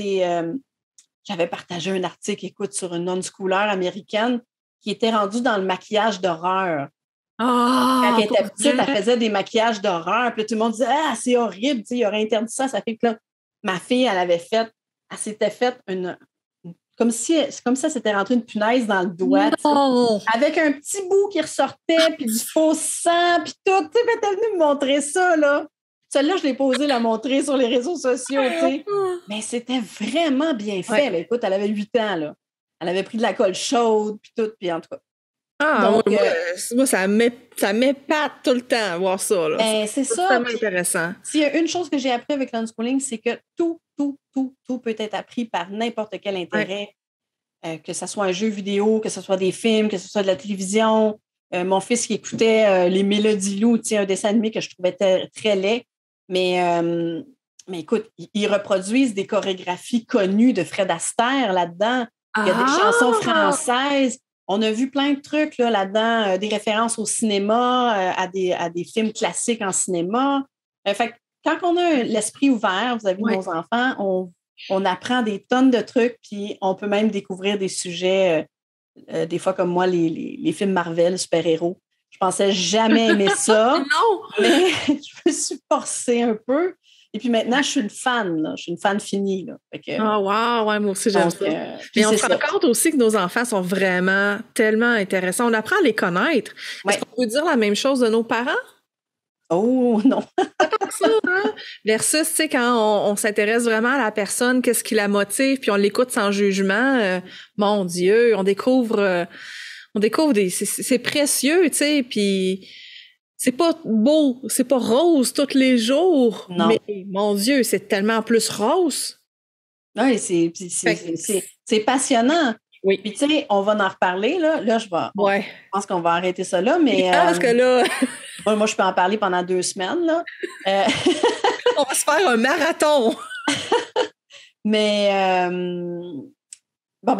[SPEAKER 2] j'avais partagé un article, écoute, sur une non-schooler américaine qui était rendue dans le maquillage d'horreur. Quand elle était petite, elle faisait des maquillages d'horreur. Puis là, tout le monde disait, ah, c'est horrible, il aurait interdit ça. Ça fait que là, ma fille, elle s'était faite comme si ça s'était rentré une punaise dans le doigt. Avec un petit bout qui ressortait, puis du faux sang, puis tout. Tu sais, elle était venue me montrer ça, là. Celle-là, je l'ai posée, la montrer sur les réseaux sociaux, tu sais. Mais c'était vraiment bien fait. Ouais. Écoute, elle avait 8 ans, là. Elle avait pris de la colle chaude, puis tout, puis en tout cas.
[SPEAKER 1] Donc, moi, ça m'épate tout le temps, voir ça. Là.
[SPEAKER 2] C'est ça.
[SPEAKER 1] C'est vraiment intéressant.
[SPEAKER 2] S'il y a une chose que j'ai appris avec l'unschooling, c'est que tout tout peut être appris par n'importe quel intérêt, que ce soit un jeu vidéo, que ce soit des films, que ce soit de la télévision. Mon fils qui écoutait les Mélodies Loup, un dessin animé que je trouvais très laid, mais écoute, ils reproduisent des chorégraphies connues de Fred Astaire là-dedans. Il y a des chansons françaises. On a vu plein de trucs là-dedans, des références au cinéma, à des films classiques en cinéma. Fait que quand on a l'esprit ouvert, vous avez vu nos enfants, on apprend des tonnes de trucs, puis on peut même découvrir des sujets, des fois comme moi, les films Marvel, super-héros. Je pensais jamais aimer ça,
[SPEAKER 1] Non!
[SPEAKER 2] mais je me suis forcée un peu. Et puis maintenant, je suis une fan, là. Je suis une fan finie. Là.
[SPEAKER 1] Wow, ouais, moi aussi, j'aime ça. Mais on se rend compte aussi que nos enfants sont vraiment tellement intéressants. On apprend à les connaître. Est-ce qu'on peut dire la même chose de nos parents?
[SPEAKER 2] Oh, non.
[SPEAKER 1] Ça, hein? Versus, tu sais, quand on s'intéresse vraiment à la personne, qu'est-ce qui la motive, puis on l'écoute sans jugement, mon Dieu, on découvre c'est précieux, tu sais, puis c'est pas beau, c'est pas rose tous les jours,
[SPEAKER 2] non.
[SPEAKER 1] Mais mon Dieu, c'est tellement plus rose.
[SPEAKER 2] Oui, c'est passionnant.
[SPEAKER 1] Oui.
[SPEAKER 2] Puis tu sais, on va en reparler, là. Là, je pense qu'on va arrêter ça là, mais...
[SPEAKER 1] Parce que là...
[SPEAKER 2] moi, je peux en parler pendant 2 semaines, là.
[SPEAKER 1] On va se faire un marathon!
[SPEAKER 2] Mais...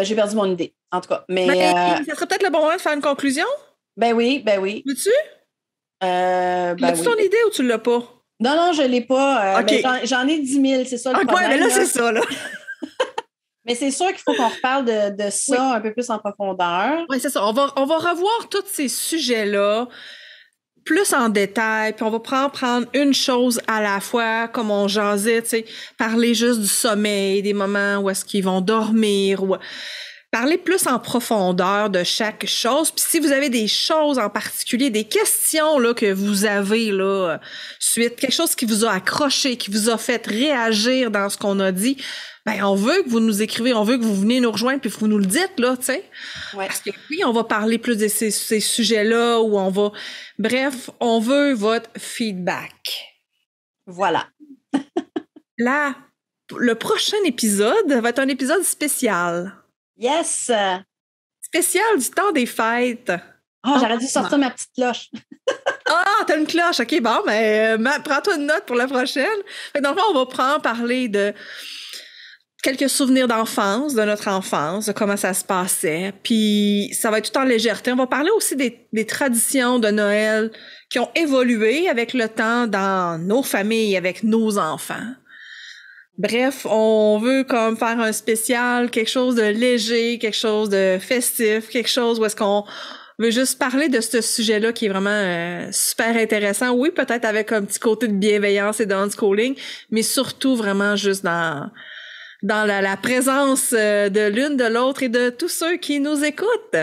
[SPEAKER 2] j'ai perdu mon idée, en tout cas. Mais
[SPEAKER 1] ça serait peut-être le bon moment de faire une conclusion?
[SPEAKER 2] Ben oui.
[SPEAKER 1] Veux-tu?
[SPEAKER 2] As-tu
[SPEAKER 1] ton idée ou tu l'as pas?
[SPEAKER 2] Non, je l'ai pas.
[SPEAKER 1] Okay.
[SPEAKER 2] J'en ai 10 000, c'est ça le problème.
[SPEAKER 1] Mais là, c'est ça, là.
[SPEAKER 2] Mais c'est sûr qu'il faut qu'on reparle de ça un peu plus en profondeur.
[SPEAKER 1] Oui, c'est ça. On va revoir tous ces sujets-là plus en détail, puis on va prendre une chose à la fois, comme on jasait, tu sais, parler juste du sommeil, des moments où est-ce qu'ils vont dormir, ou parler plus en profondeur de chaque chose. Puis si vous avez des choses en particulier, des questions là que vous avez là suite, quelque chose qui vous a accroché, qui vous a fait réagir dans ce qu'on a dit, ben on veut que vous nous écrivez, on veut que vous venez nous rejoindre puis que vous nous le dites là, tu sais.
[SPEAKER 2] Ouais.
[SPEAKER 1] Parce que oui, on va parler plus de ces sujets-là où bref, on veut votre feedback.
[SPEAKER 2] Voilà.
[SPEAKER 1] Là, le prochain épisode va être un épisode spécial.
[SPEAKER 2] Yes!
[SPEAKER 1] Spécial du temps des fêtes.
[SPEAKER 2] J'aurais dû sortir ma petite cloche.
[SPEAKER 1] T'as une cloche. OK, bon, prends-toi une note pour la prochaine. Fait que dans le fond, on va parler de quelques souvenirs d'enfance, de notre enfance, de comment ça se passait. Puis ça va être tout en légèreté. On va parler aussi des traditions de Noël qui ont évolué avec le temps dans nos familles, avec nos enfants. Bref, on veut comme faire un spécial, quelque chose de léger, quelque chose de festif, quelque chose où est-ce qu'on veut juste parler de ce sujet-là qui est vraiment super intéressant. Oui, peut-être avec un petit côté de bienveillance et d'unschooling, mais surtout vraiment juste dans la présence de l'une, de l'autre et de tous ceux qui nous écoutent.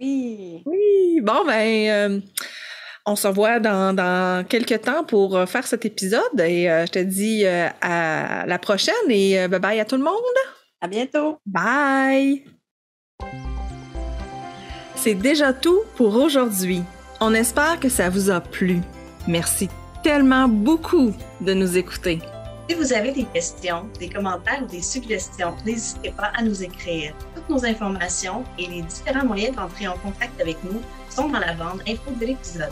[SPEAKER 2] Oui.
[SPEAKER 1] Oui, bon, on se revoit dans quelques temps pour faire cet épisode et je te dis à la prochaine et bye-bye à tout le monde.
[SPEAKER 2] À bientôt.
[SPEAKER 1] Bye! C'est déjà tout pour aujourd'hui. On espère que ça vous a plu. Merci tellement beaucoup de nous écouter.
[SPEAKER 2] Si vous avez des questions, des commentaires ou des suggestions, n'hésitez pas à nous écrire. Toutes nos informations et les différents moyens d'entrer en contact avec nous sont dans la bande info de l'épisode.